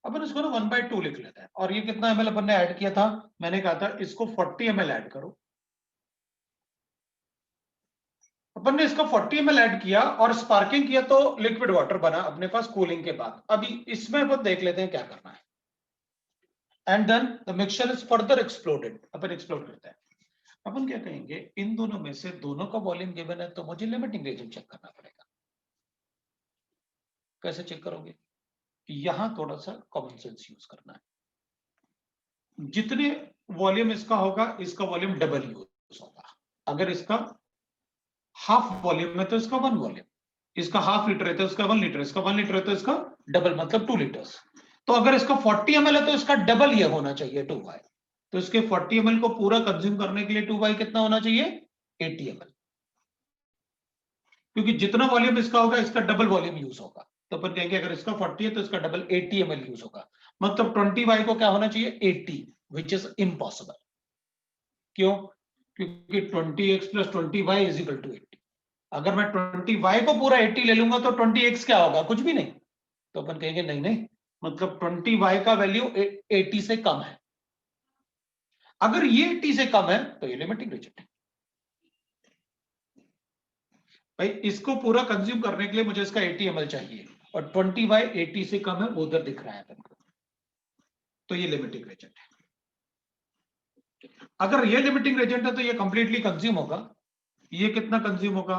A: अपन इसको ना 1/2 लिख लेते हैं। और ये कितना ml अपन ने ऐड किया था, मैंने कहा था इसको 40 ml ऐड करो। अपन ने इसका 40 ml ऐड किया और स्पार्किंग किया तो लिक्विड वाटर बना अपने पास कूलिंग के बाद। अभी इसमें अपन देख लेते हैं क्या करना है। And then the mixture is further exploded, अपन एक्सप्लोड करते हैं। अपन क्या कहेंगे, इन दोनों में से दोनों का वॉल्यूम गिवन है तो मुझे लिमिटिंग रीजन चेक करना पड़ेगा। कैसे चेक करोगे, यहां थोड़ा सा कॉमन सेंस यूज करना है। जितने वॉल्यूम इसका होगा, इसका वॉल्यूम डबल यूज होगा। अगर इसका हाफ वॉल्यूम है तो इसका 1 वॉल्यूम, इसका हाफ लीटर है तो इसका 1 लीटर, इसका 1 लीटर है तो इसका डबल मतलब 2 लीटर्स। तो अगर इसका 40 ml है तो इसका डबल ये होना चाहिए 2y। तो इसके 40 ml को पूरा कंज्यूम करने के लिए 2y कितना होना चाहिए 80 ml, क्योंकि जितना वॉल्यूम इसका होगा इसका डबल वॉल्यूम यूज होगा। तो अपन कहेंगे अगर इसका 40 है तो इसका डबल 80 ml यूज होगा। मतलब 20y को क्या होना चाहिए 80, विच इज इम्पॉसिबल। क्यों? क्योंकि 20x + 20y = 80। अगर मैं 20y को पूरा 80 ले लूंगा तो 20x क्या होगा, कुछ भी नहीं। तो अपन कहेंगे नहीं नहीं, मतलब 20y का वैल्यू 80 से कम है। अगर ये 80 से कम है तो ये लिमिटिंग रिजल्ट है। भाई इसको पूरा कंज्यूम करने के लिए मुझे इसका 80 ml चाहिए और 20y 80 से कम है, वो उधर दिख रहा है अपन को, तो ये लिमिटिंग रिजल्ट है। अगर ये लिमिटिंग रिजल्ट है तो ये कंप्लीटली कंज्यूम होगा। ये कितना कंज्यूम होगा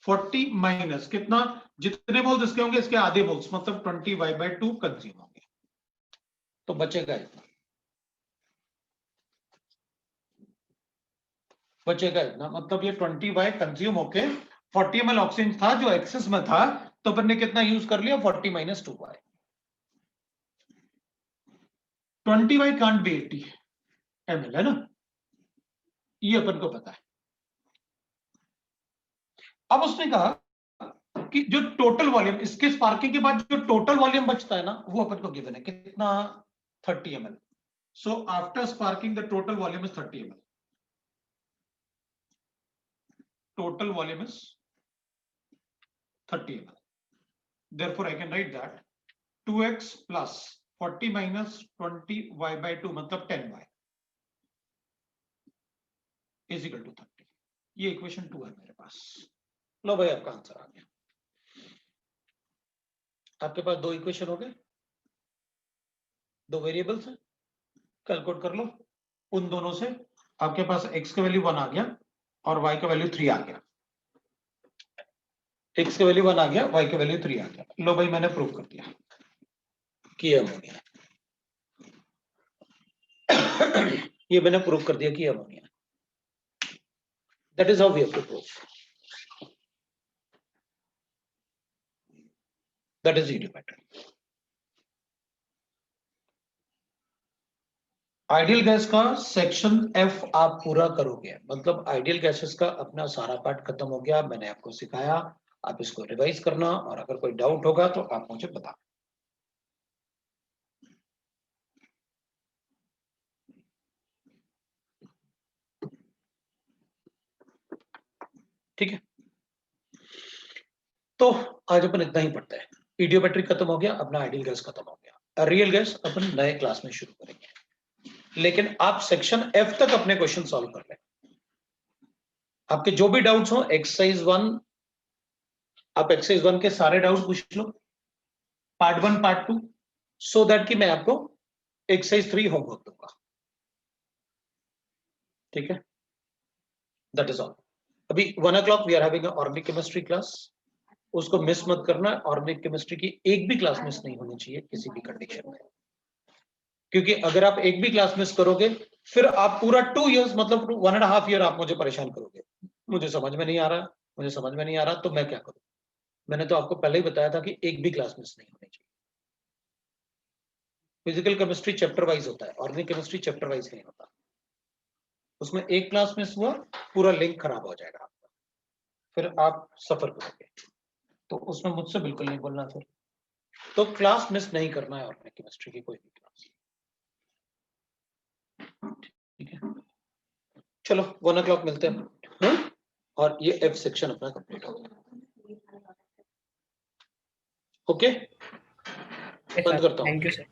A: 40 माइनस कितना, जितने मोल्स इसके होंगे इसके आधे मोल्स, मतलब 20y/2 कंज्यूम होंगे। तो बचेगा इतना, बचेगा इतना, मतलब ये 20y कंज्यूम होके 40 ml ऑक्सीजन था जो एक्सेस में था, तो अपन ने कितना यूज कर लिया 40 - 2y। 20y can't be 80 ml है ना, ये अपन को पता है। अब उसने कहा कि जो टोटल वॉल्यूम इसके स्पार्किंग के बाद जो टोटल वॉल्यूम बचता है ना, वो अपन को गिवन है कितना 30 ml। So after sparking the total volume is 30 ml। Total volume is 30 ml। therefore I can write that 2x plus 40 minus 20y/2 मतलब 10y is equal to 30। ये इक्वेशन 2 है मेरे पास। लो भाई आपका आंसर आ गया। आपके पास दो इक्वेशन हो गए, दो वेरिएबल्स हैं, कैलकुलेट कर लो। उन दोनों से आपके पास x का वैल्यू 1 आ गया और y का वैल्यू 3 आ गया। x का वैल्यू 1 आ गया, y का वैल्यू 3 आ गया। लो भाई मैंने प्रूव कर दिया कि अमोनिया ये मैंने प्रूव कर दिया कि अमोनिया। That is how we have to prove, that is eudiometric. Ideal gas का सेक्शन F आप पूरा करोगे, मतलब आइडियल गैसेस का अपना सारा पार्ट खत्म हो गया। मैंने आपको सिखाया, आप इसको रिवाइज करना और अगर कोई डाउट होगा तो आप मुझे बताना। ठीक है, तो आज अपन इतना ही पढ़ते हैं। इडियोमेट्रिक खत्म हो गया, अपना आइडियल गैस खत्म हो गया। रियल गैस अपन नए क्लास में शुरू करेंगे, लेकिन आप सेक्शन F तक अपने क्वेश्चन सॉल्व कर लें। आपके जो भी डाउट्स हो एक्सरसाइज 1, आप एक्सरसाइज 1 के सारे डाउट्स पूछ लो, पार्ट 1 पार्ट 2, सो दैट कि मैं आपको एक्सरसाइज 3 होमवर्क दूंगा। ठीक है, दैट इज ऑल। अभी 1 o'clock we are having organic chemistry class, उसको मिस मत करना। ऑर्गेनिक केमिस्ट्री की एक भी क्लास मिस नहीं होनी चाहिए किसी भी कंडीशन में, क्योंकि अगर आप एक भी क्लास मिस करोगे फिर आप पूरा 2 years मतलब 1.5 year आप मुझे परेशान करोगे। मुझे समझ में नहीं आ रहा, मुझे समझ में नहीं आ रहा, तो मैं क्या करूं? मैंने तो आपको पहले ही बताया था कि एक भी क्लास मिस नहीं होनी चाहिए। फिजिकल केमिस्ट्री चैप्टर वाइज होता है, ऑर्गेनिक केमिस्ट्री चैप्टर वाइज नहीं होता। उसमें एक क्लास मिस हुआ पूरा लिंक खराब हो जाएगा आपका, फिर आप सफर करोगे। तो उसमें मुझसे बिल्कुल नहीं बोलना फिर। तो क्लास मिस नहीं करना है ऑर्गेनिक केमिस्ट्री की कोई भी क्लास। ठीक है, चलो 1 o'clock मिलते हैं। और ये F सेक्शन अपना कंप्लीट हो गया। ओके, बंद करता हूँ।
B: Thank you sir.